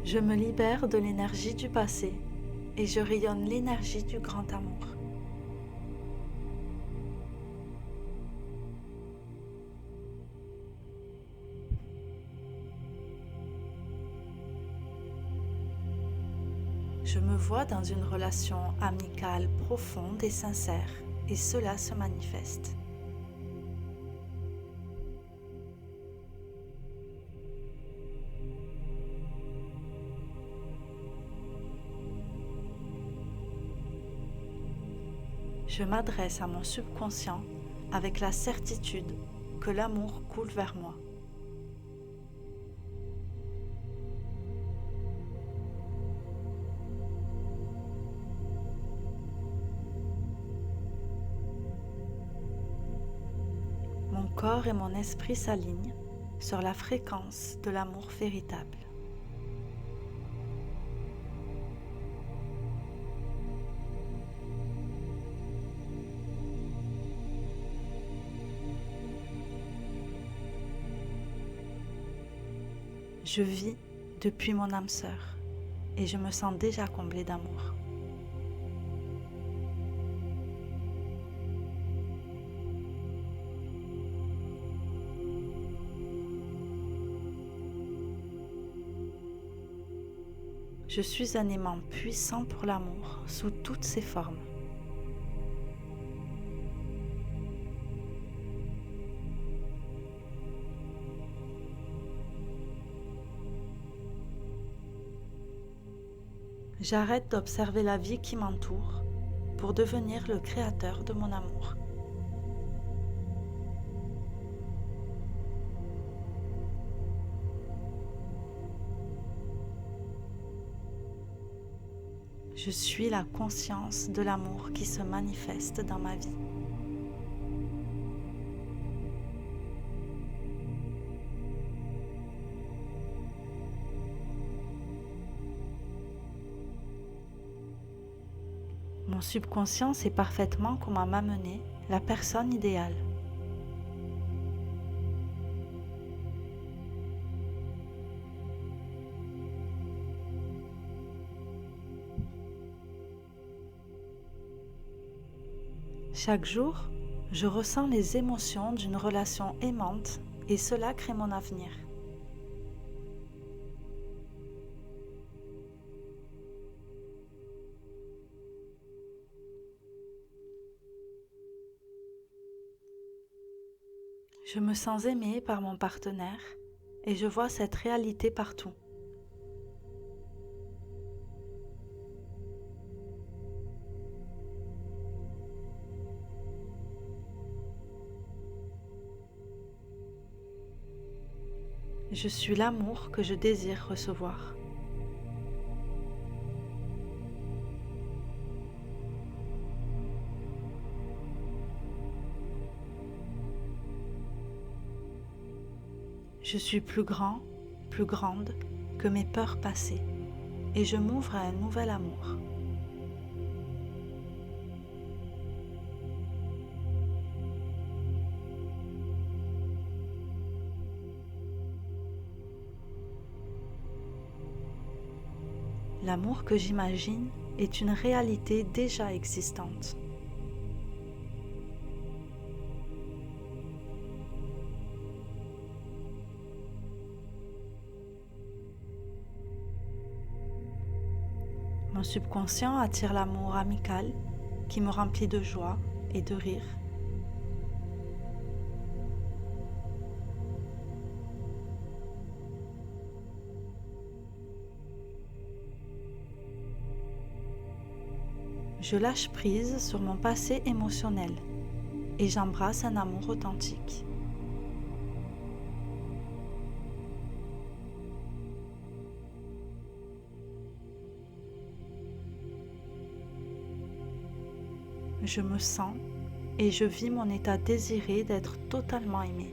Je me libère de l'énergie du passé et je rayonne l'énergie du grand amour. Je me vois dans une relation amicale profonde et sincère et cela se manifeste. Je m'adresse à mon subconscient avec la certitude que l'amour coule vers moi. Mon corps et mon esprit s'alignent sur la fréquence de l'amour véritable. Je vis depuis mon âme sœur et je me sens déjà comblée d'amour. Je suis un aimant puissant pour l'amour sous toutes ses formes. J'arrête d'observer la vie qui m'entoure pour devenir le créateur de mon amour. Je suis la conscience de l'amour qui se manifeste dans ma vie. Mon subconscient sait parfaitement comment m'amener la personne idéale. Chaque jour, je ressens les émotions d'une relation aimante et cela crée mon avenir. Je me sens aimée par mon partenaire et je vois cette réalité partout. Je suis l'amour que je désire recevoir. Je suis plus grand, plus grande que mes peurs passées et je m'ouvre à un nouvel amour. L'amour que j'imagine est une réalité déjà existante. Mon subconscient attire l'amour amical qui me remplit de joie et de rire. Je lâche prise sur mon passé émotionnel et j'embrasse un amour authentique. Je me sens et je vis mon état désiré d'être totalement aimé.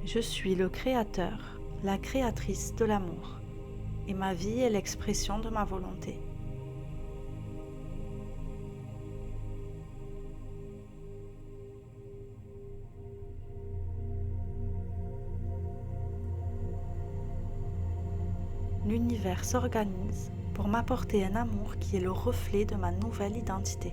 Je suis le créateur, la créatrice de l'amour, et ma vie est l'expression de ma volonté. L'univers s'organise pour m'apporter un amour qui est le reflet de ma nouvelle identité.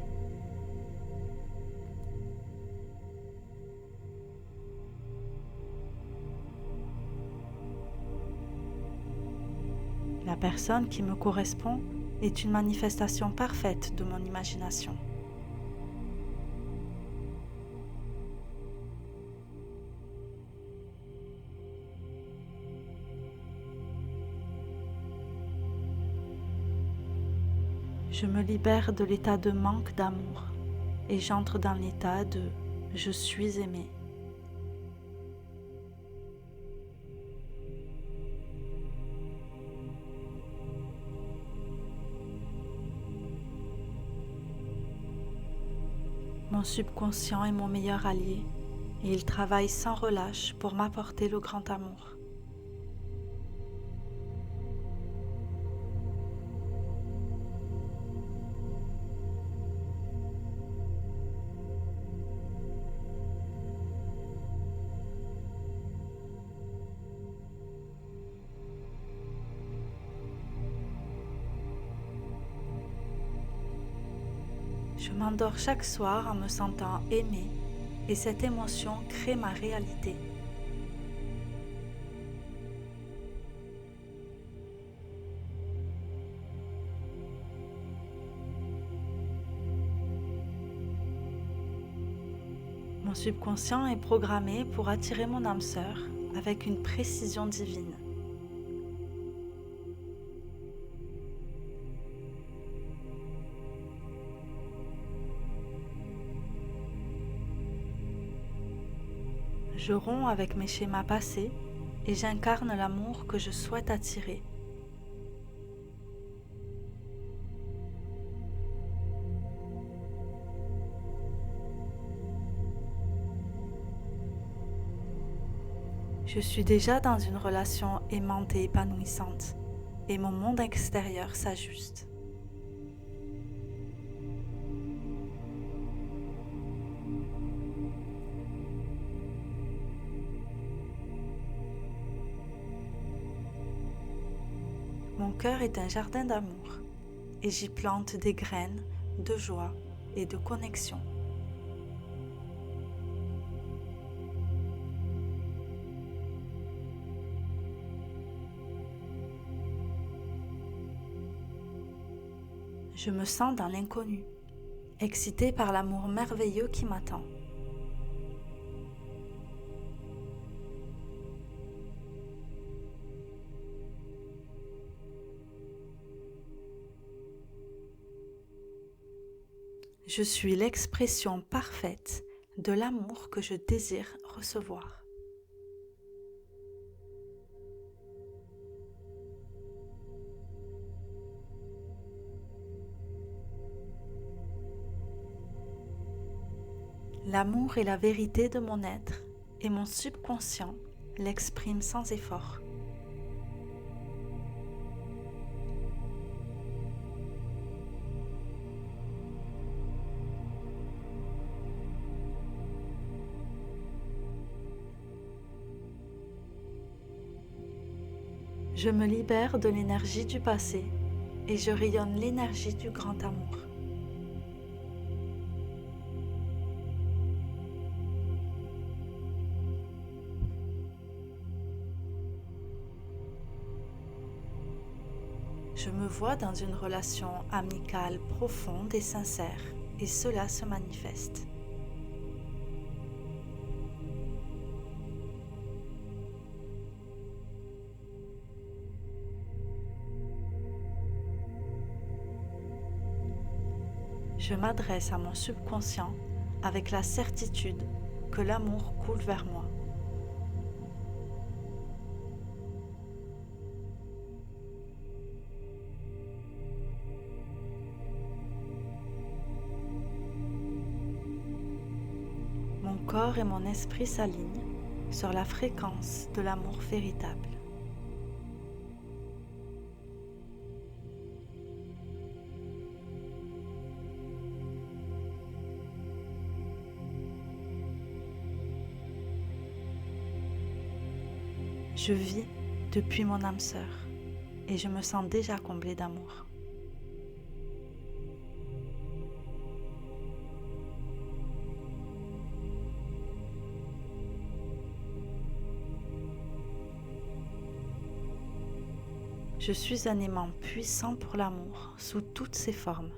La personne qui me correspond est une manifestation parfaite de mon imagination. Je me libère de l'état de manque d'amour et j'entre dans l'état de « je suis aimé ». Mon subconscient est mon meilleur allié et il travaille sans relâche pour m'apporter le grand amour. Je m'endors chaque soir en me sentant aimée et cette émotion crée ma réalité. Mon subconscient est programmé pour attirer mon âme sœur avec une précision divine. Je romps avec mes schémas passés et j'incarne l'amour que je souhaite attirer. Je suis déjà dans une relation aimante et épanouissante et mon monde extérieur s'ajuste. Mon cœur est un jardin d'amour et j'y plante des graines de joie et de connexion. Je me sens dans l'inconnu, excitée par l'amour merveilleux qui m'attend. Je suis l'expression parfaite de l'amour que je désire recevoir. L'amour est la vérité de mon être et mon subconscient l'exprime sans effort. Je me libère de l'énergie du passé et je rayonne l'énergie du grand amour. Je me vois dans une relation amicale profonde et sincère, et cela se manifeste. Je m'adresse à mon subconscient avec la certitude que l'amour coule vers moi. Mon corps et mon esprit s'alignent sur la fréquence de l'amour véritable. Je vis depuis mon âme sœur et je me sens déjà comblée d'amour. Je suis un aimant puissant pour l'amour sous toutes ses formes.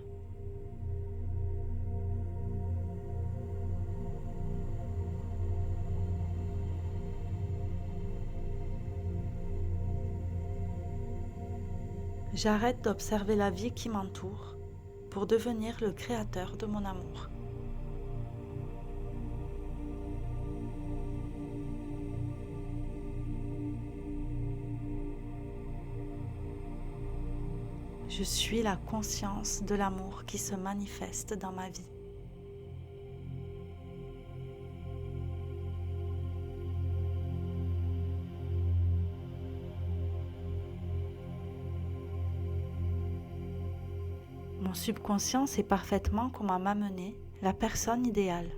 J'arrête d'observer la vie qui m'entoure pour devenir le créateur de mon amour. Je suis la conscience de l'amour qui se manifeste dans ma vie. Mon subconscient sait parfaitement comment m'amener la personne idéale.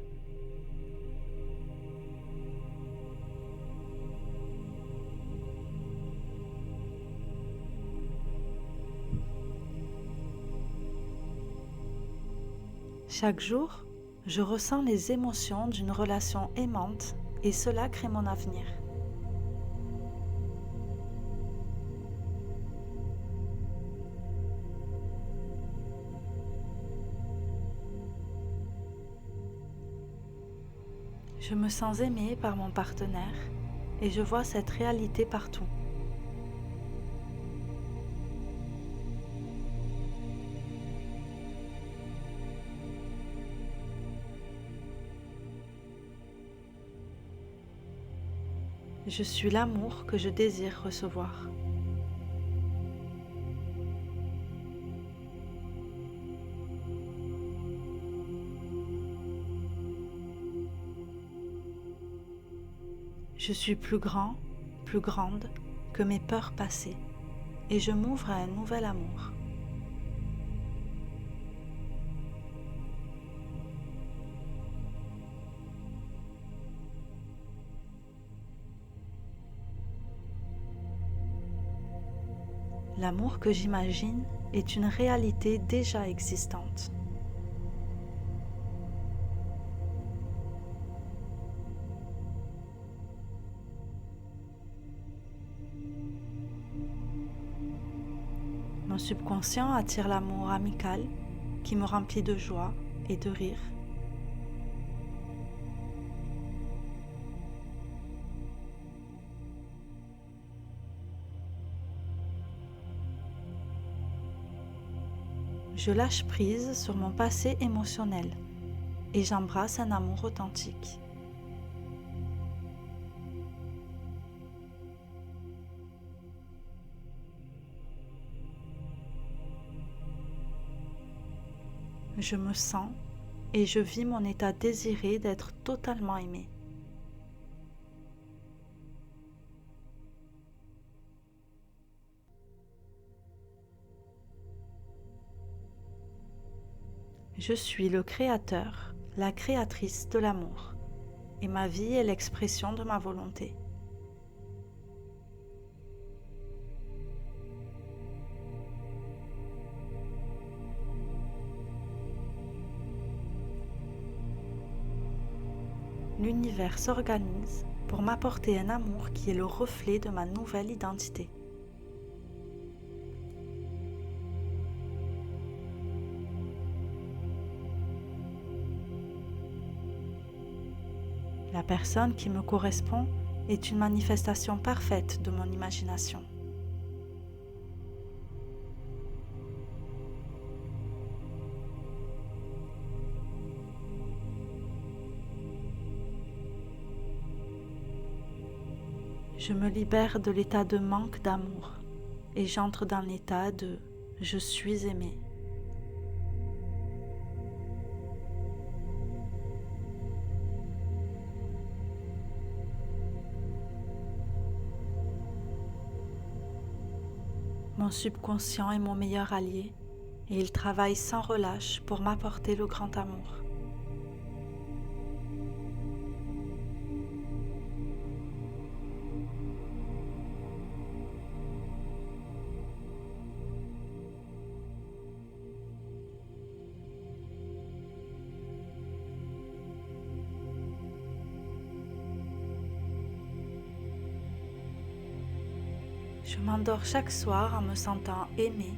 Chaque jour, je ressens les émotions d'une relation aimante et cela crée mon avenir. Je me sens aimée par mon partenaire et je vois cette réalité partout. Je suis l'amour que je désire recevoir. Je suis plus grand, plus grande que mes peurs passées et je m'ouvre à un nouvel amour. L'amour que j'imagine est une réalité déjà existante. Mon subconscient attire l'amour amical qui me remplit de joie et de rire. Je lâche prise sur mon passé émotionnel et j'embrasse un amour authentique. Je me sens et je vis mon état désiré d'être totalement aimé. Je suis le créateur, la créatrice de l'amour, et ma vie est l'expression de ma volonté. l'univers s'organise pour m'apporter un amour qui est le reflet de ma nouvelle identité. La personne qui me correspond est une manifestation parfaite de mon imagination. Je me libère de l'état de manque d'amour et j'entre dans l'état de « je suis aimé ». Mon subconscient est mon meilleur allié et il travaille sans relâche pour m'apporter le grand amour. Je m'endors chaque soir en me sentant aimée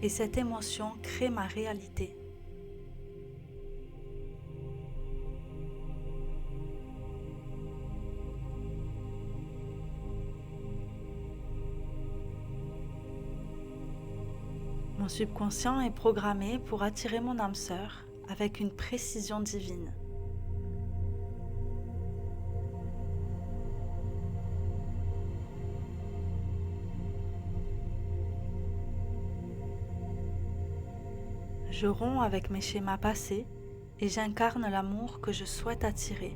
et cette émotion crée ma réalité. Mon subconscient est programmé pour attirer mon âme sœur avec une précision divine. Je romps avec mes schémas passés et j'incarne l'amour que je souhaite attirer.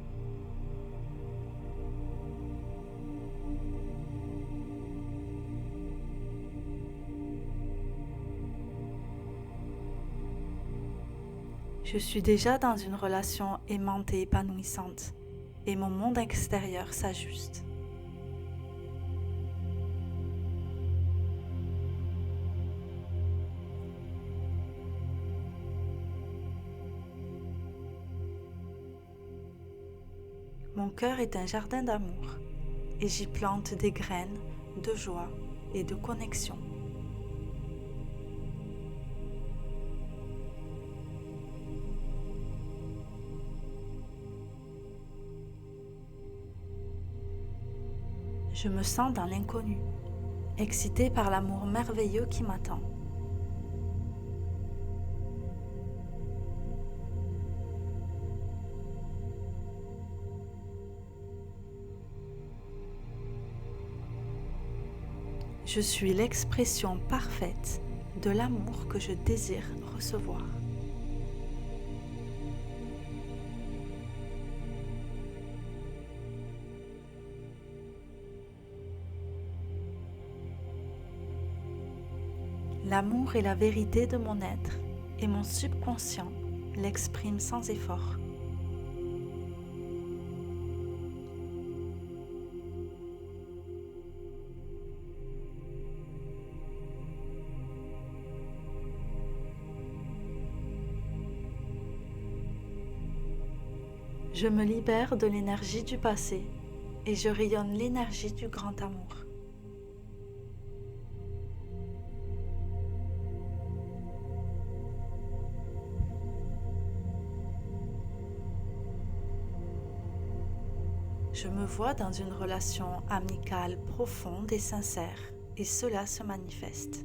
Je suis déjà dans une relation aimante et épanouissante et mon monde extérieur s'ajuste. Mon cœur est un jardin d'amour et j'y plante des graines de joie et de connexion. Je me sens dans l'inconnu, excitée par l'amour merveilleux qui m'attend. Je suis l'expression parfaite de l'amour que je désire recevoir. L'amour est la vérité de mon être et mon subconscient l'exprime sans effort. Je me libère de l'énergie du passé et je rayonne l'énergie du grand amour. Je me vois dans une relation amicale profonde et sincère et cela se manifeste.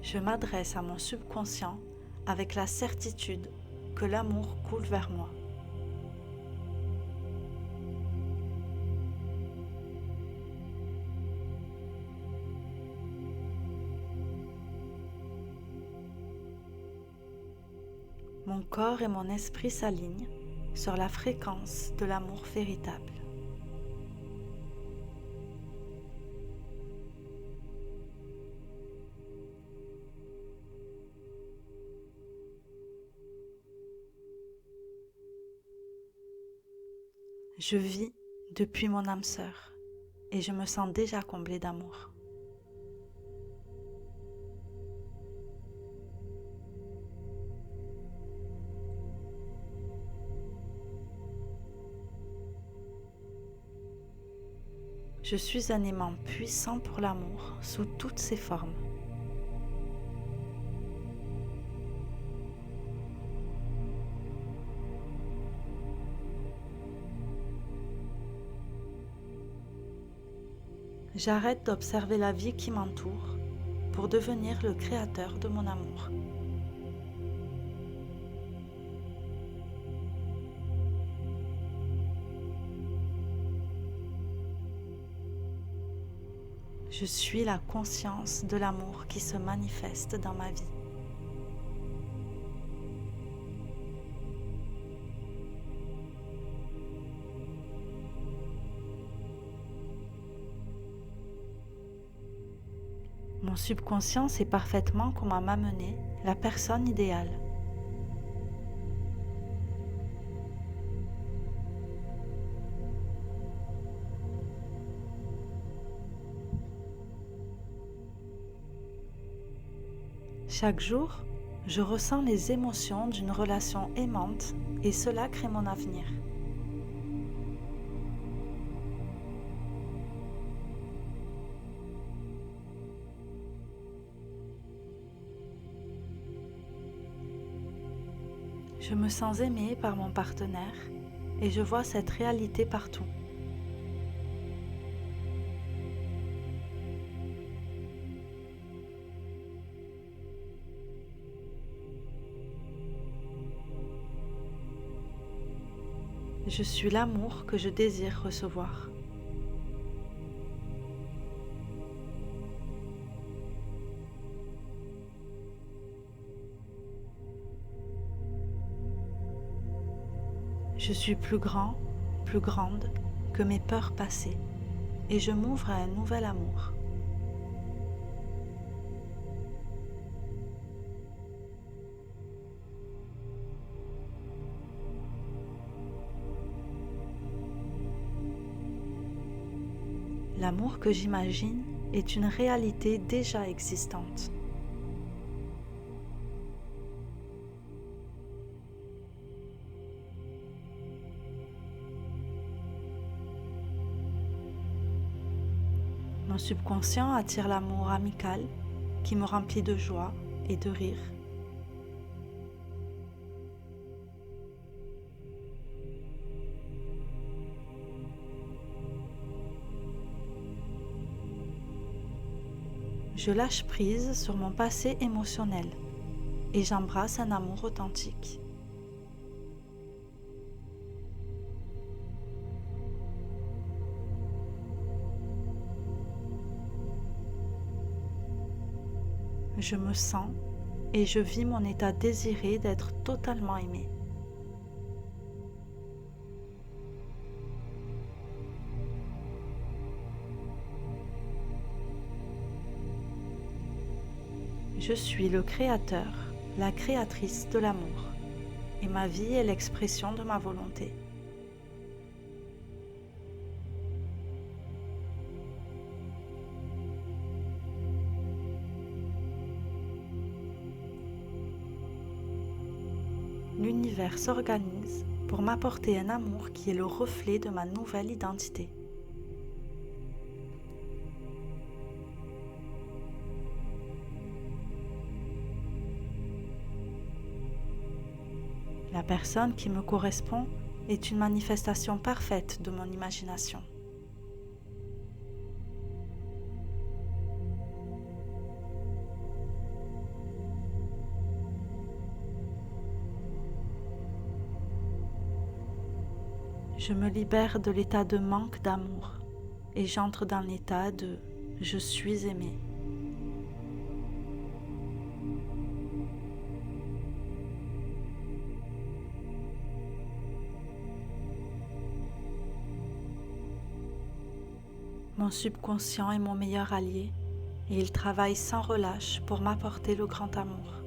Je m'adresse à mon subconscient avec la certitude que l'amour coule vers moi. Mon corps et mon esprit s'alignent sur la fréquence de l'amour véritable. Je vis depuis mon âme sœur et je me sens déjà comblée d'amour. Je suis un aimant puissant pour l'amour sous toutes ses formes. J'arrête d'observer la vie qui m'entoure pour devenir le créateur de mon amour. Je suis la conscience de l'amour qui se manifeste dans ma vie. Mon subconscient sait parfaitement comment m'amener la personne idéale. Chaque jour, je ressens les émotions d'une relation aimante et cela crée mon avenir. Je me sens aimée par mon partenaire et je vois cette réalité partout. Je suis l'amour que je désire recevoir. Je suis plus grand, plus grande que mes peurs passées et je m'ouvre à un nouvel amour. L'amour que j'imagine est une réalité déjà existante. Mon subconscient attire l'amour amical qui me remplit de joie et de rire. Je lâche prise sur mon passé émotionnel et j'embrasse un amour authentique. Je me sens et je vis mon état désiré d'être totalement aimé. Je suis le créateur, la créatrice de l'amour, et ma vie est l'expression de ma volonté. L'univers s'organise pour m'apporter un amour qui est le reflet de ma nouvelle identité. La personne qui me correspond est une manifestation parfaite de mon imagination. Je me libère de l'état de manque d'amour et j'entre dans l'état de « je suis aimé ». Mon subconscient est mon meilleur allié et il travaille sans relâche pour m'apporter le grand amour.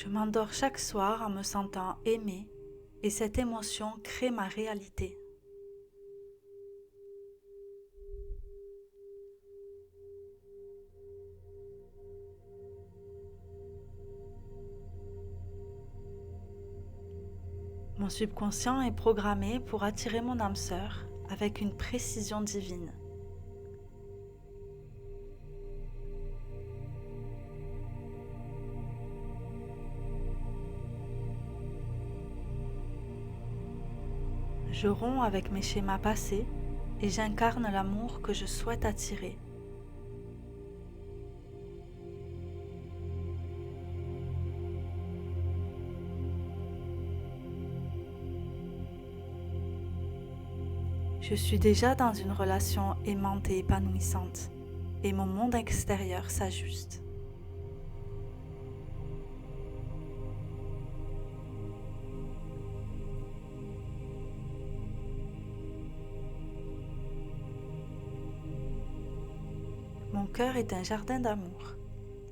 Je m'endors chaque soir en me sentant aimée et cette émotion crée ma réalité. Mon subconscient est programmé pour attirer mon âme sœur avec une précision divine. Je romps avec mes schémas passés et j'incarne l'amour que je souhaite attirer. Je suis déjà dans une relation aimante et épanouissante, et mon monde extérieur s'ajuste. Mon cœur est un jardin d'amour,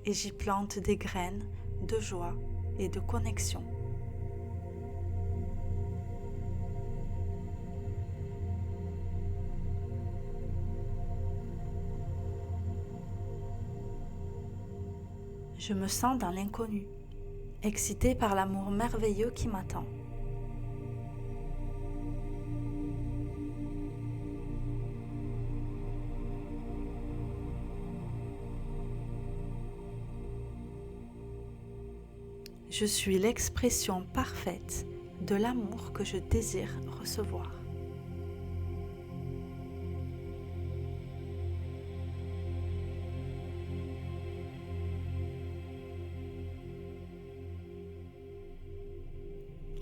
et j'y plante des graines de joie et de connexion. Je me sens dans l'inconnu, excitée par l'amour merveilleux qui m'attend. Je suis l'expression parfaite de l'amour que je désire recevoir.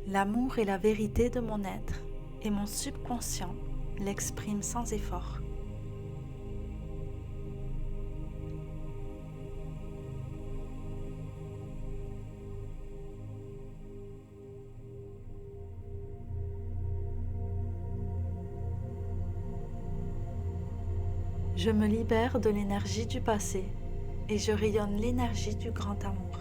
L'amour est la vérité de mon être et mon subconscient l'exprime sans effort. Je me libère de l'énergie du passé et je rayonne l'énergie du grand amour.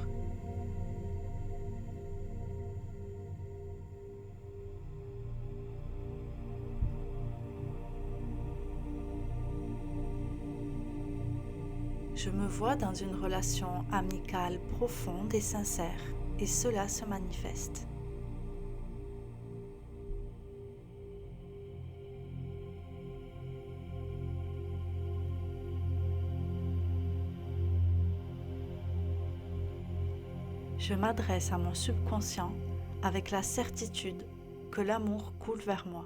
Je me vois dans une relation amicale profonde et sincère, et cela se manifeste. Je m'adresse à mon subconscient avec la certitude que l'amour coule vers moi.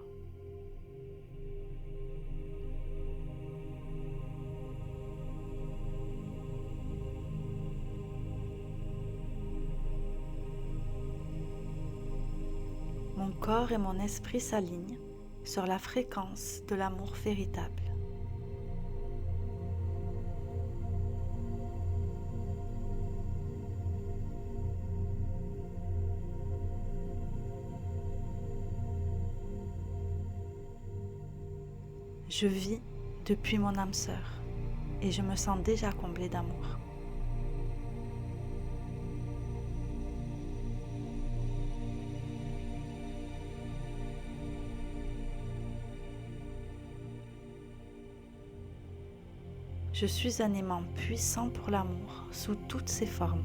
Mon corps et mon esprit s'alignent sur la fréquence de l'amour véritable. Je vis depuis mon âme sœur et je me sens déjà comblée d'amour. Je suis un aimant puissant pour l'amour sous toutes ses formes.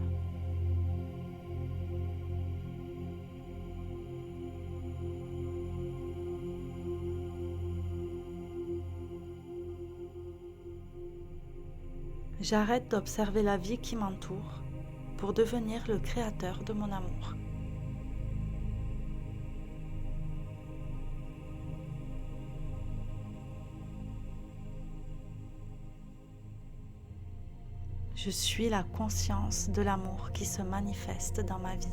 J'arrête d'observer la vie qui m'entoure pour devenir le créateur de mon amour. Je suis la conscience de l'amour qui se manifeste dans ma vie.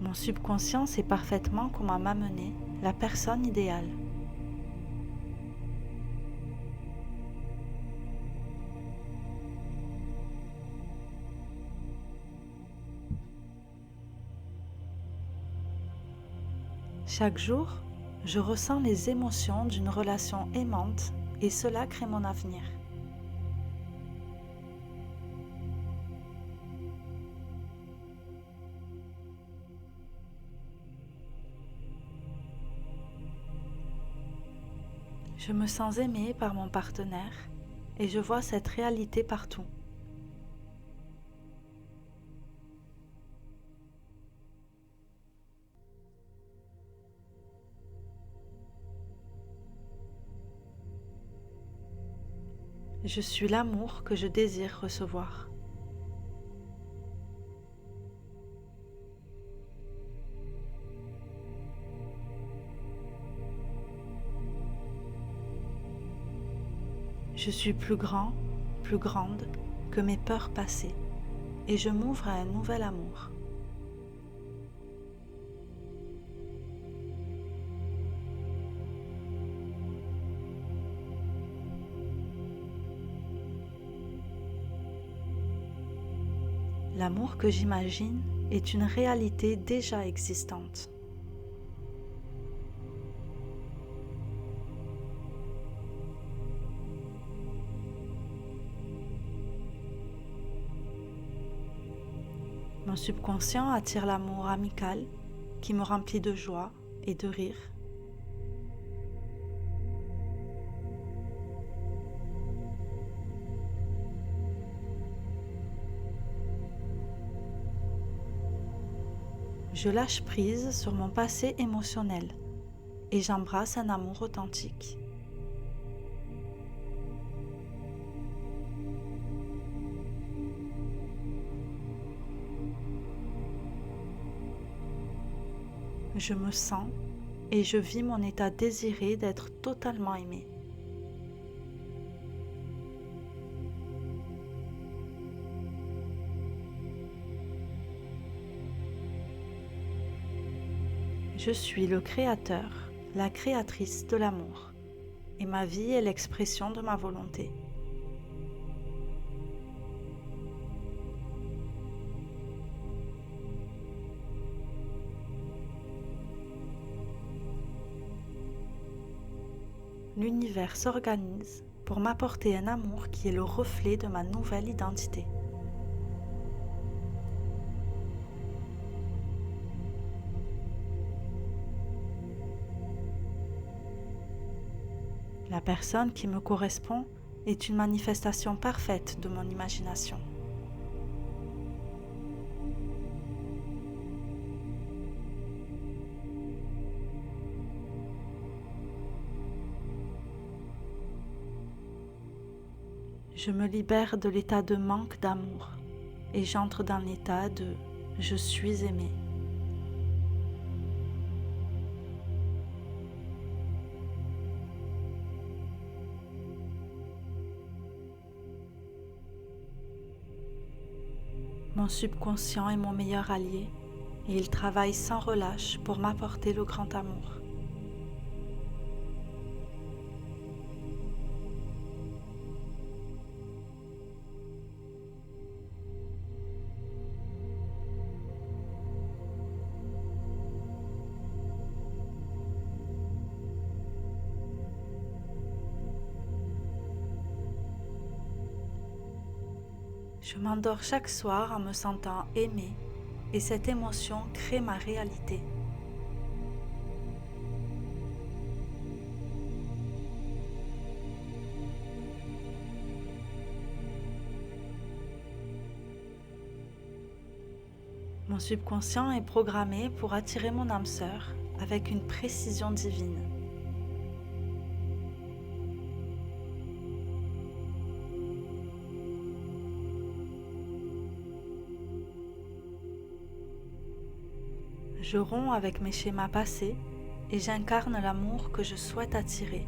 Mon subconscient sait parfaitement comment m'amener la personne idéale. Chaque jour, je ressens les émotions d'une relation aimante et cela crée mon avenir. Je me sens aimée par mon partenaire et je vois cette réalité partout. Je suis l'amour que je désire recevoir. Je suis plus grand, plus grande que mes peurs passées et je m'ouvre à un nouvel amour. L'amour que j'imagine est une réalité déjà existante. Mon subconscient attire l'amour amical qui me remplit de joie et de rire. Je lâche prise sur mon passé émotionnel et j'embrasse un amour authentique. Je me sens et je vis mon état désiré d'être totalement aimé. Je suis le créateur, la créatrice de l'amour, et ma vie est l'expression de ma volonté. L'univers s'organise pour m'apporter un amour qui est le reflet de ma nouvelle identité. La personne qui me correspond est une manifestation parfaite de mon imagination. Je me libère de l'état de manque d'amour et j'entre dans l'état de « je suis aimé ». Mon subconscient est mon meilleur allié et il travaille sans relâche pour m'apporter le grand amour. Je m'endors chaque soir en me sentant aimée et cette émotion crée ma réalité. Mon subconscient est programmé pour attirer mon âme sœur avec une précision divine. Je romps avec mes schémas passés et j'incarne l'amour que je souhaite attirer.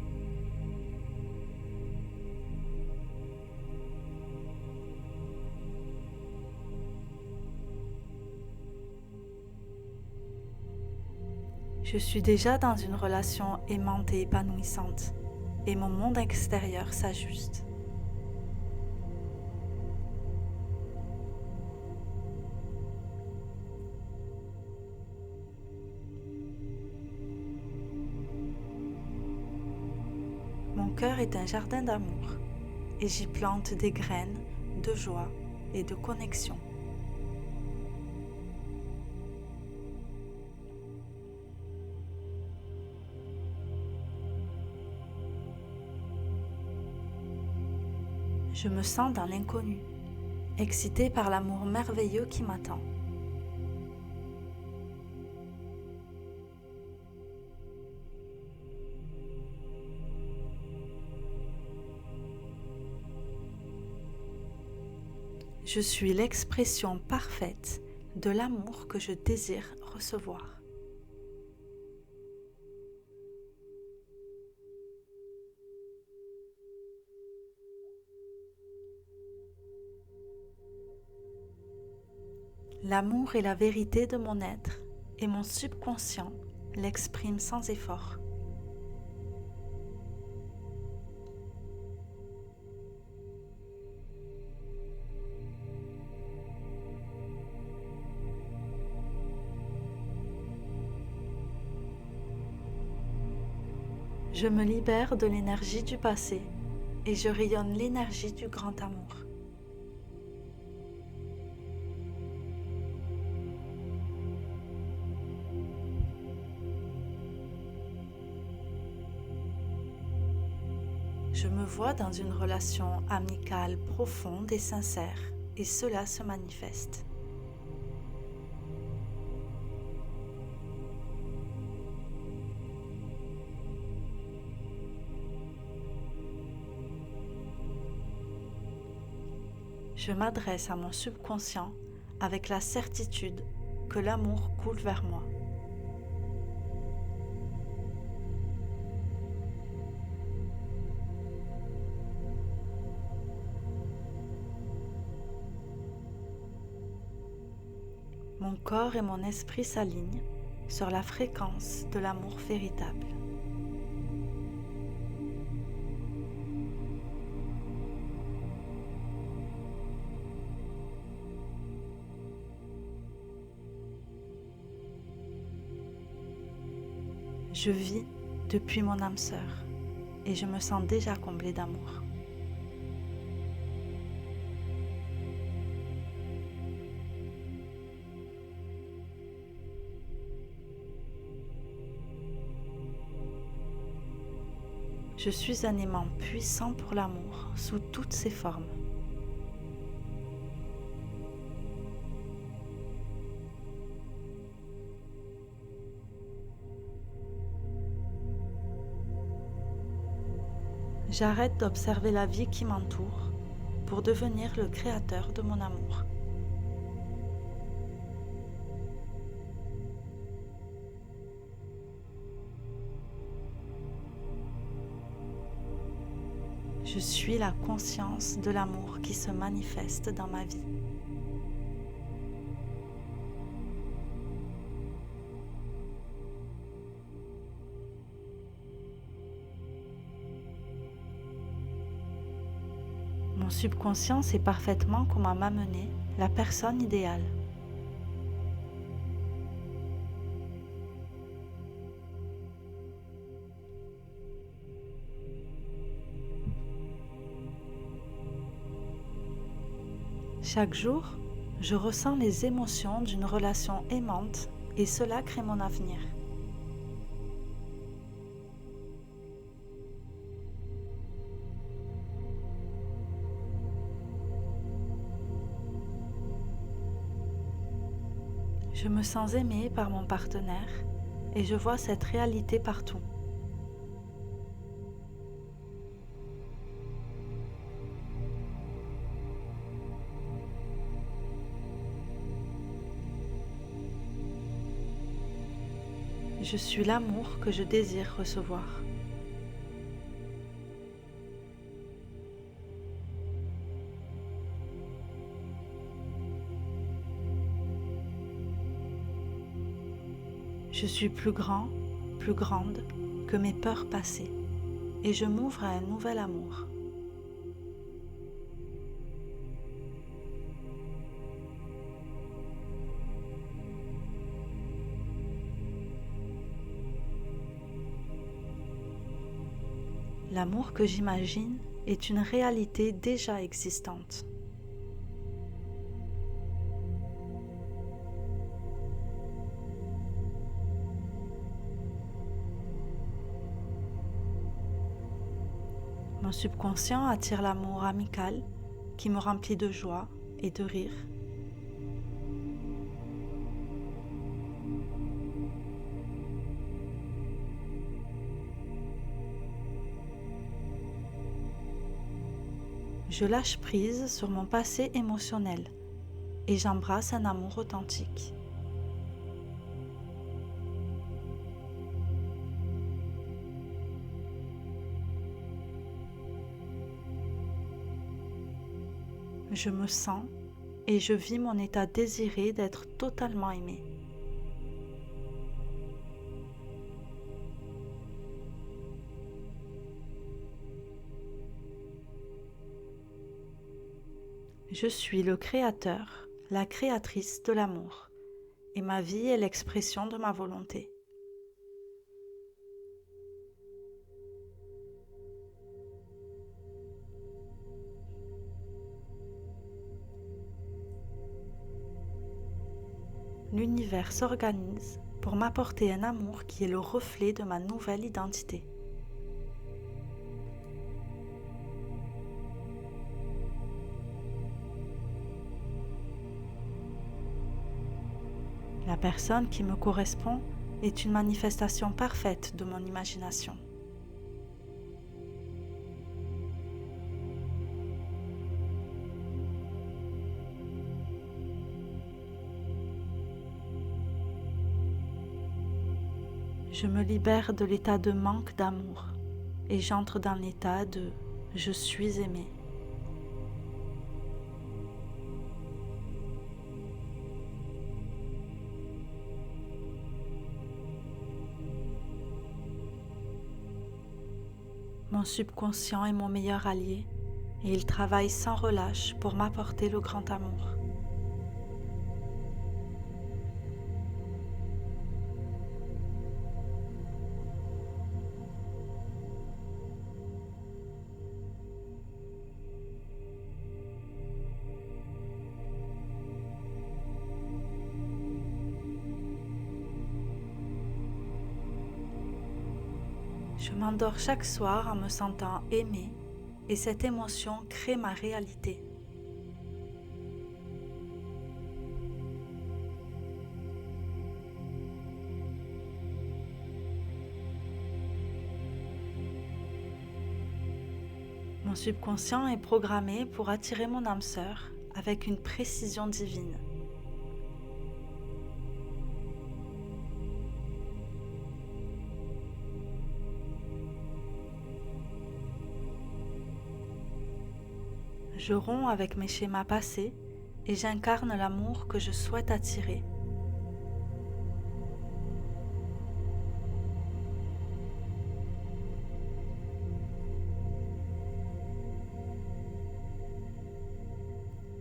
Je suis déjà dans une relation aimante et épanouissante et mon monde extérieur s'ajuste. Mon cœur est un jardin d'amour et j'y plante des graines de joie et de connexion. Je me sens dans l'inconnu, excitée par l'amour merveilleux qui m'attend. Je suis l'expression parfaite de l'amour que je désire recevoir. L'amour est la vérité de mon être et mon subconscient l'exprime sans effort. Je me libère de l'énergie du passé et je rayonne l'énergie du grand amour. Je me vois dans une relation amicale profonde et sincère et cela se manifeste. Je m'adresse à mon subconscient avec la certitude que l'amour coule vers moi. Mon corps et mon esprit s'alignent sur la fréquence de l'amour véritable. Je vis depuis mon âme sœur et je me sens déjà comblée d'amour. Je suis un aimant puissant pour l'amour sous toutes ses formes. J'arrête d'observer la vie qui m'entoure pour devenir le créateur de mon amour. Je suis la conscience de l'amour qui se manifeste dans ma vie. Mon subconscient sait parfaitement comment m'amener la personne idéale. Chaque jour, je ressens les émotions d'une relation aimante et cela crée mon avenir. Je me sens aimée par mon partenaire et je vois cette réalité partout. Je suis l'amour que je désire recevoir. Je suis plus grand, plus grande que mes peurs passées et je m'ouvre à un nouvel amour. L'amour que j'imagine est une réalité déjà existante. Mon subconscient attire l'amour amical qui me remplit de joie et de rire. Je lâche prise sur mon passé émotionnel et j'embrasse un amour authentique. Je me sens et je vis mon état désiré d'être totalement aimé. Je suis le créateur, la créatrice de l'amour, et ma vie est l'expression de ma volonté. L'univers s'organise pour m'apporter un amour qui est le reflet de ma nouvelle identité. La personne qui me correspond est une manifestation parfaite de mon imagination. Je me libère de l'état de manque d'amour et j'entre dans l'état de « je suis aimé ». Mon subconscient est mon meilleur allié et il travaille sans relâche pour m'apporter le grand amour. Je m'endors chaque soir en me sentant aimée et cette émotion crée ma réalité. Mon subconscient est programmé pour attirer mon âme sœur avec une précision divine. Je romps avec mes schémas passés et j'incarne l'amour que je souhaite attirer.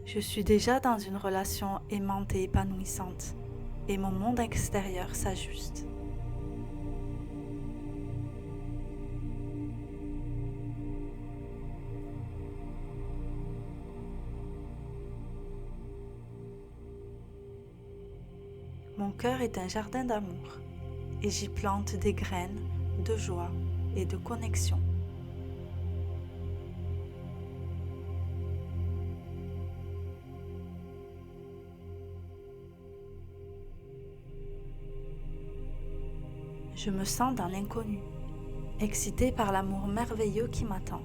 Je suis déjà dans une relation aimante et épanouissante et mon monde extérieur s'ajuste. Mon cœur est un jardin d'amour et j'y plante des graines de joie et de connexion. Je me sens dans l'inconnu, excitée par l'amour merveilleux qui m'attend.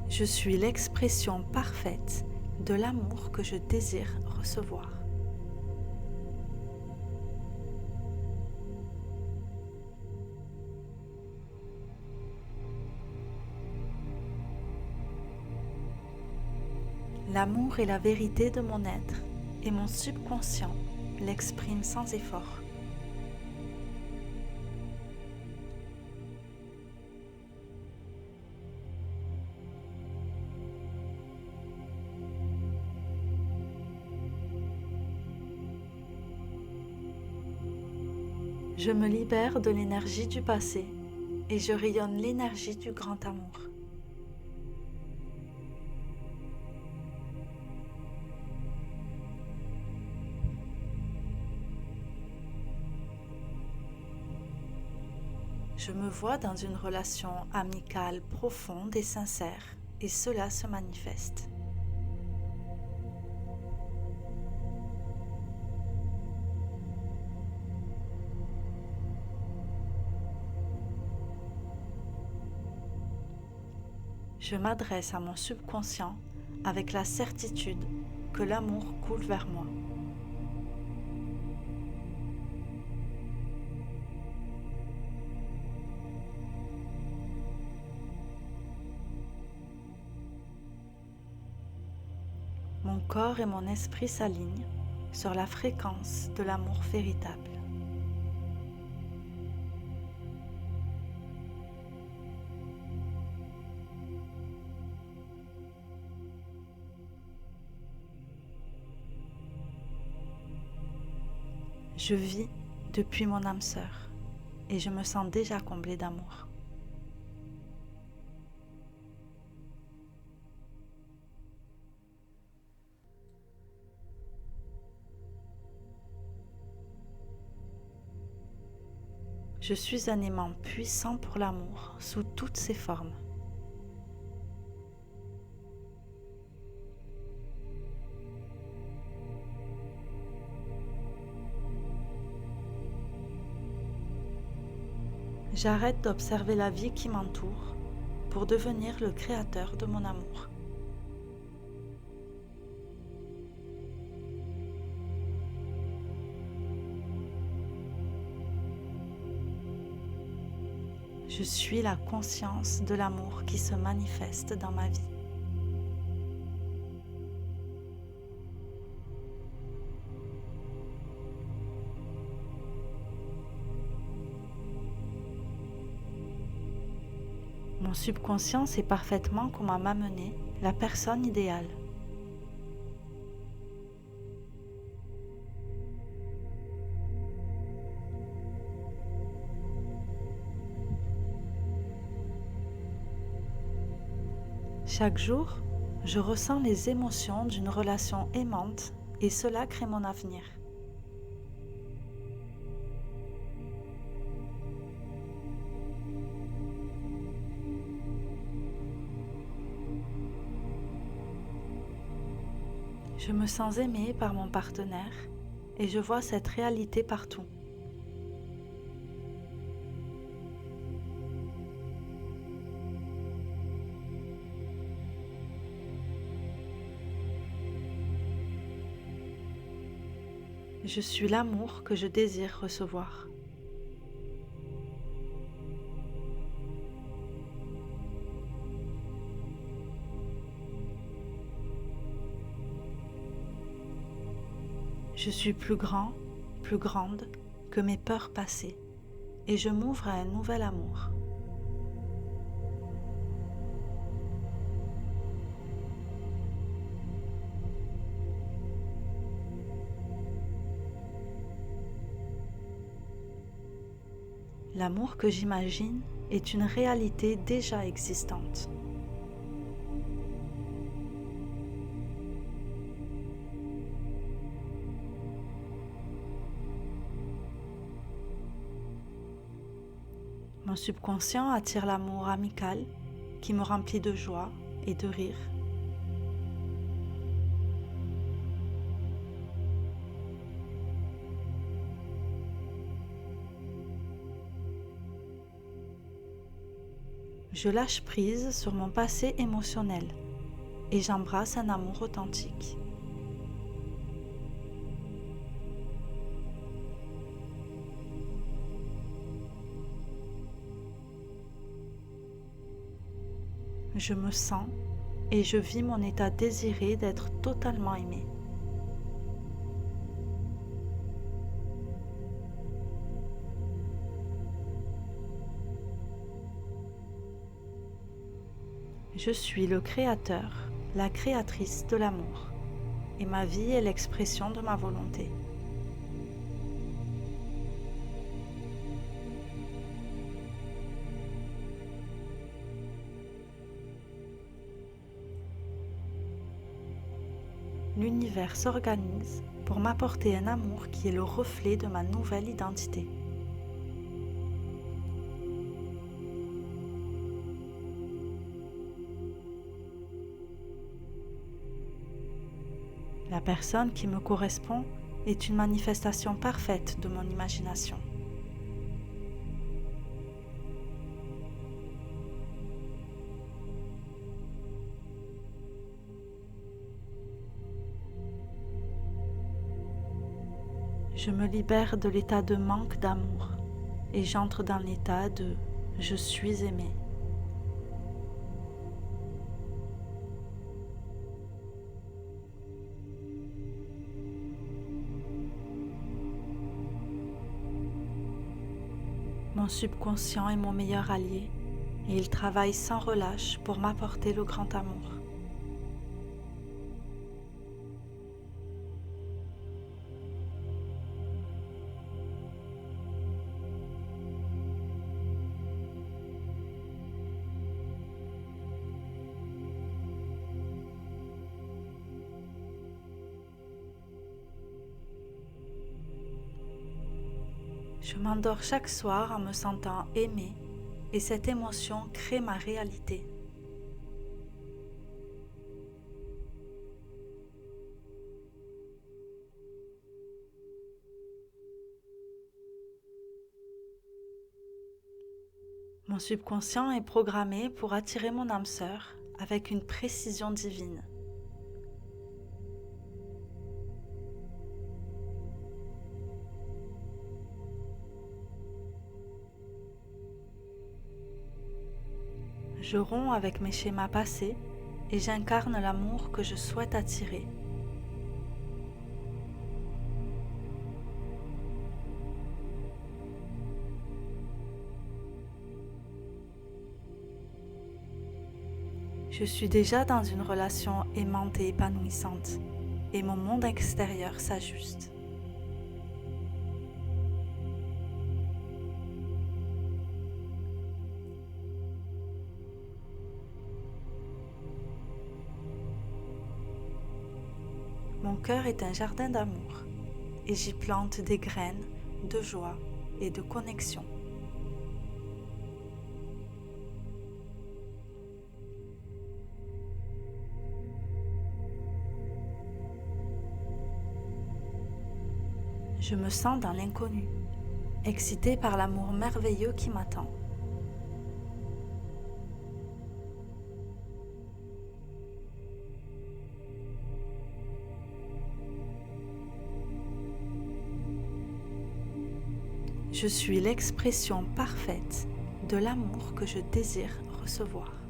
Je suis l'expression parfaite de l'amour que je désire recevoir. L'amour est la vérité de mon être et mon subconscient l'exprime sans effort. Je me libère de l'énergie du passé et je rayonne l'énergie du grand amour. Je me vois dans une relation amicale profonde et sincère, et cela se manifeste. Je m'adresse à mon subconscient avec la certitude que l'amour coule vers moi. Mon corps et mon esprit s'alignent sur la fréquence de l'amour véritable. Je vis depuis mon âme sœur et je me sens déjà comblée d'amour. Je suis un aimant puissant pour l'amour sous toutes ses formes. J'arrête d'observer la vie qui m'entoure pour devenir le créateur de mon amour. Je suis la conscience de l'amour qui se manifeste dans ma vie. Mon subconscient sait parfaitement comment m'amener la personne idéale. Chaque jour, je ressens les émotions d'une relation aimante et cela crée mon avenir. Je me sens aimée par mon partenaire et je vois cette réalité partout. Je suis l'amour que je désire recevoir. Je suis plus grand, plus grande que mes peurs passées et je m'ouvre à un nouvel amour. L'amour que j'imagine est une réalité déjà existante. Mon subconscient attire l'amour amical qui me remplit de joie et de rire. Je lâche prise sur mon passé émotionnel et j'embrasse un amour authentique. Je me sens et je vis mon état désiré d'être totalement aimé. Je suis le créateur, la créatrice de l'amour, et ma vie est l'expression de ma volonté. l'univers s'organise pour m'apporter un amour qui est le reflet de ma nouvelle identité. La personne qui me correspond est une manifestation parfaite de mon imagination. Je me libère de l'état de manque d'amour et j'entre dans l'état de « je suis aimé ». Mon subconscient est mon meilleur allié et il travaille sans relâche pour m'apporter le grand amour. Je m'endors chaque soir en me sentant aimée et cette émotion crée ma réalité. Mon subconscient est programmé pour attirer mon âme sœur avec une précision divine. Je romps avec mes schémas passés et j'incarne l'amour que je souhaite attirer. Je suis déjà dans une relation aimante et épanouissante et mon monde extérieur s'ajuste. Mon cœur est un jardin d'amour et j'y plante des graines de joie et de connexion. Je me sens dans l'inconnu, excitée par l'amour merveilleux qui m'attend. Je suis l'expression parfaite de l'amour que je désire recevoir.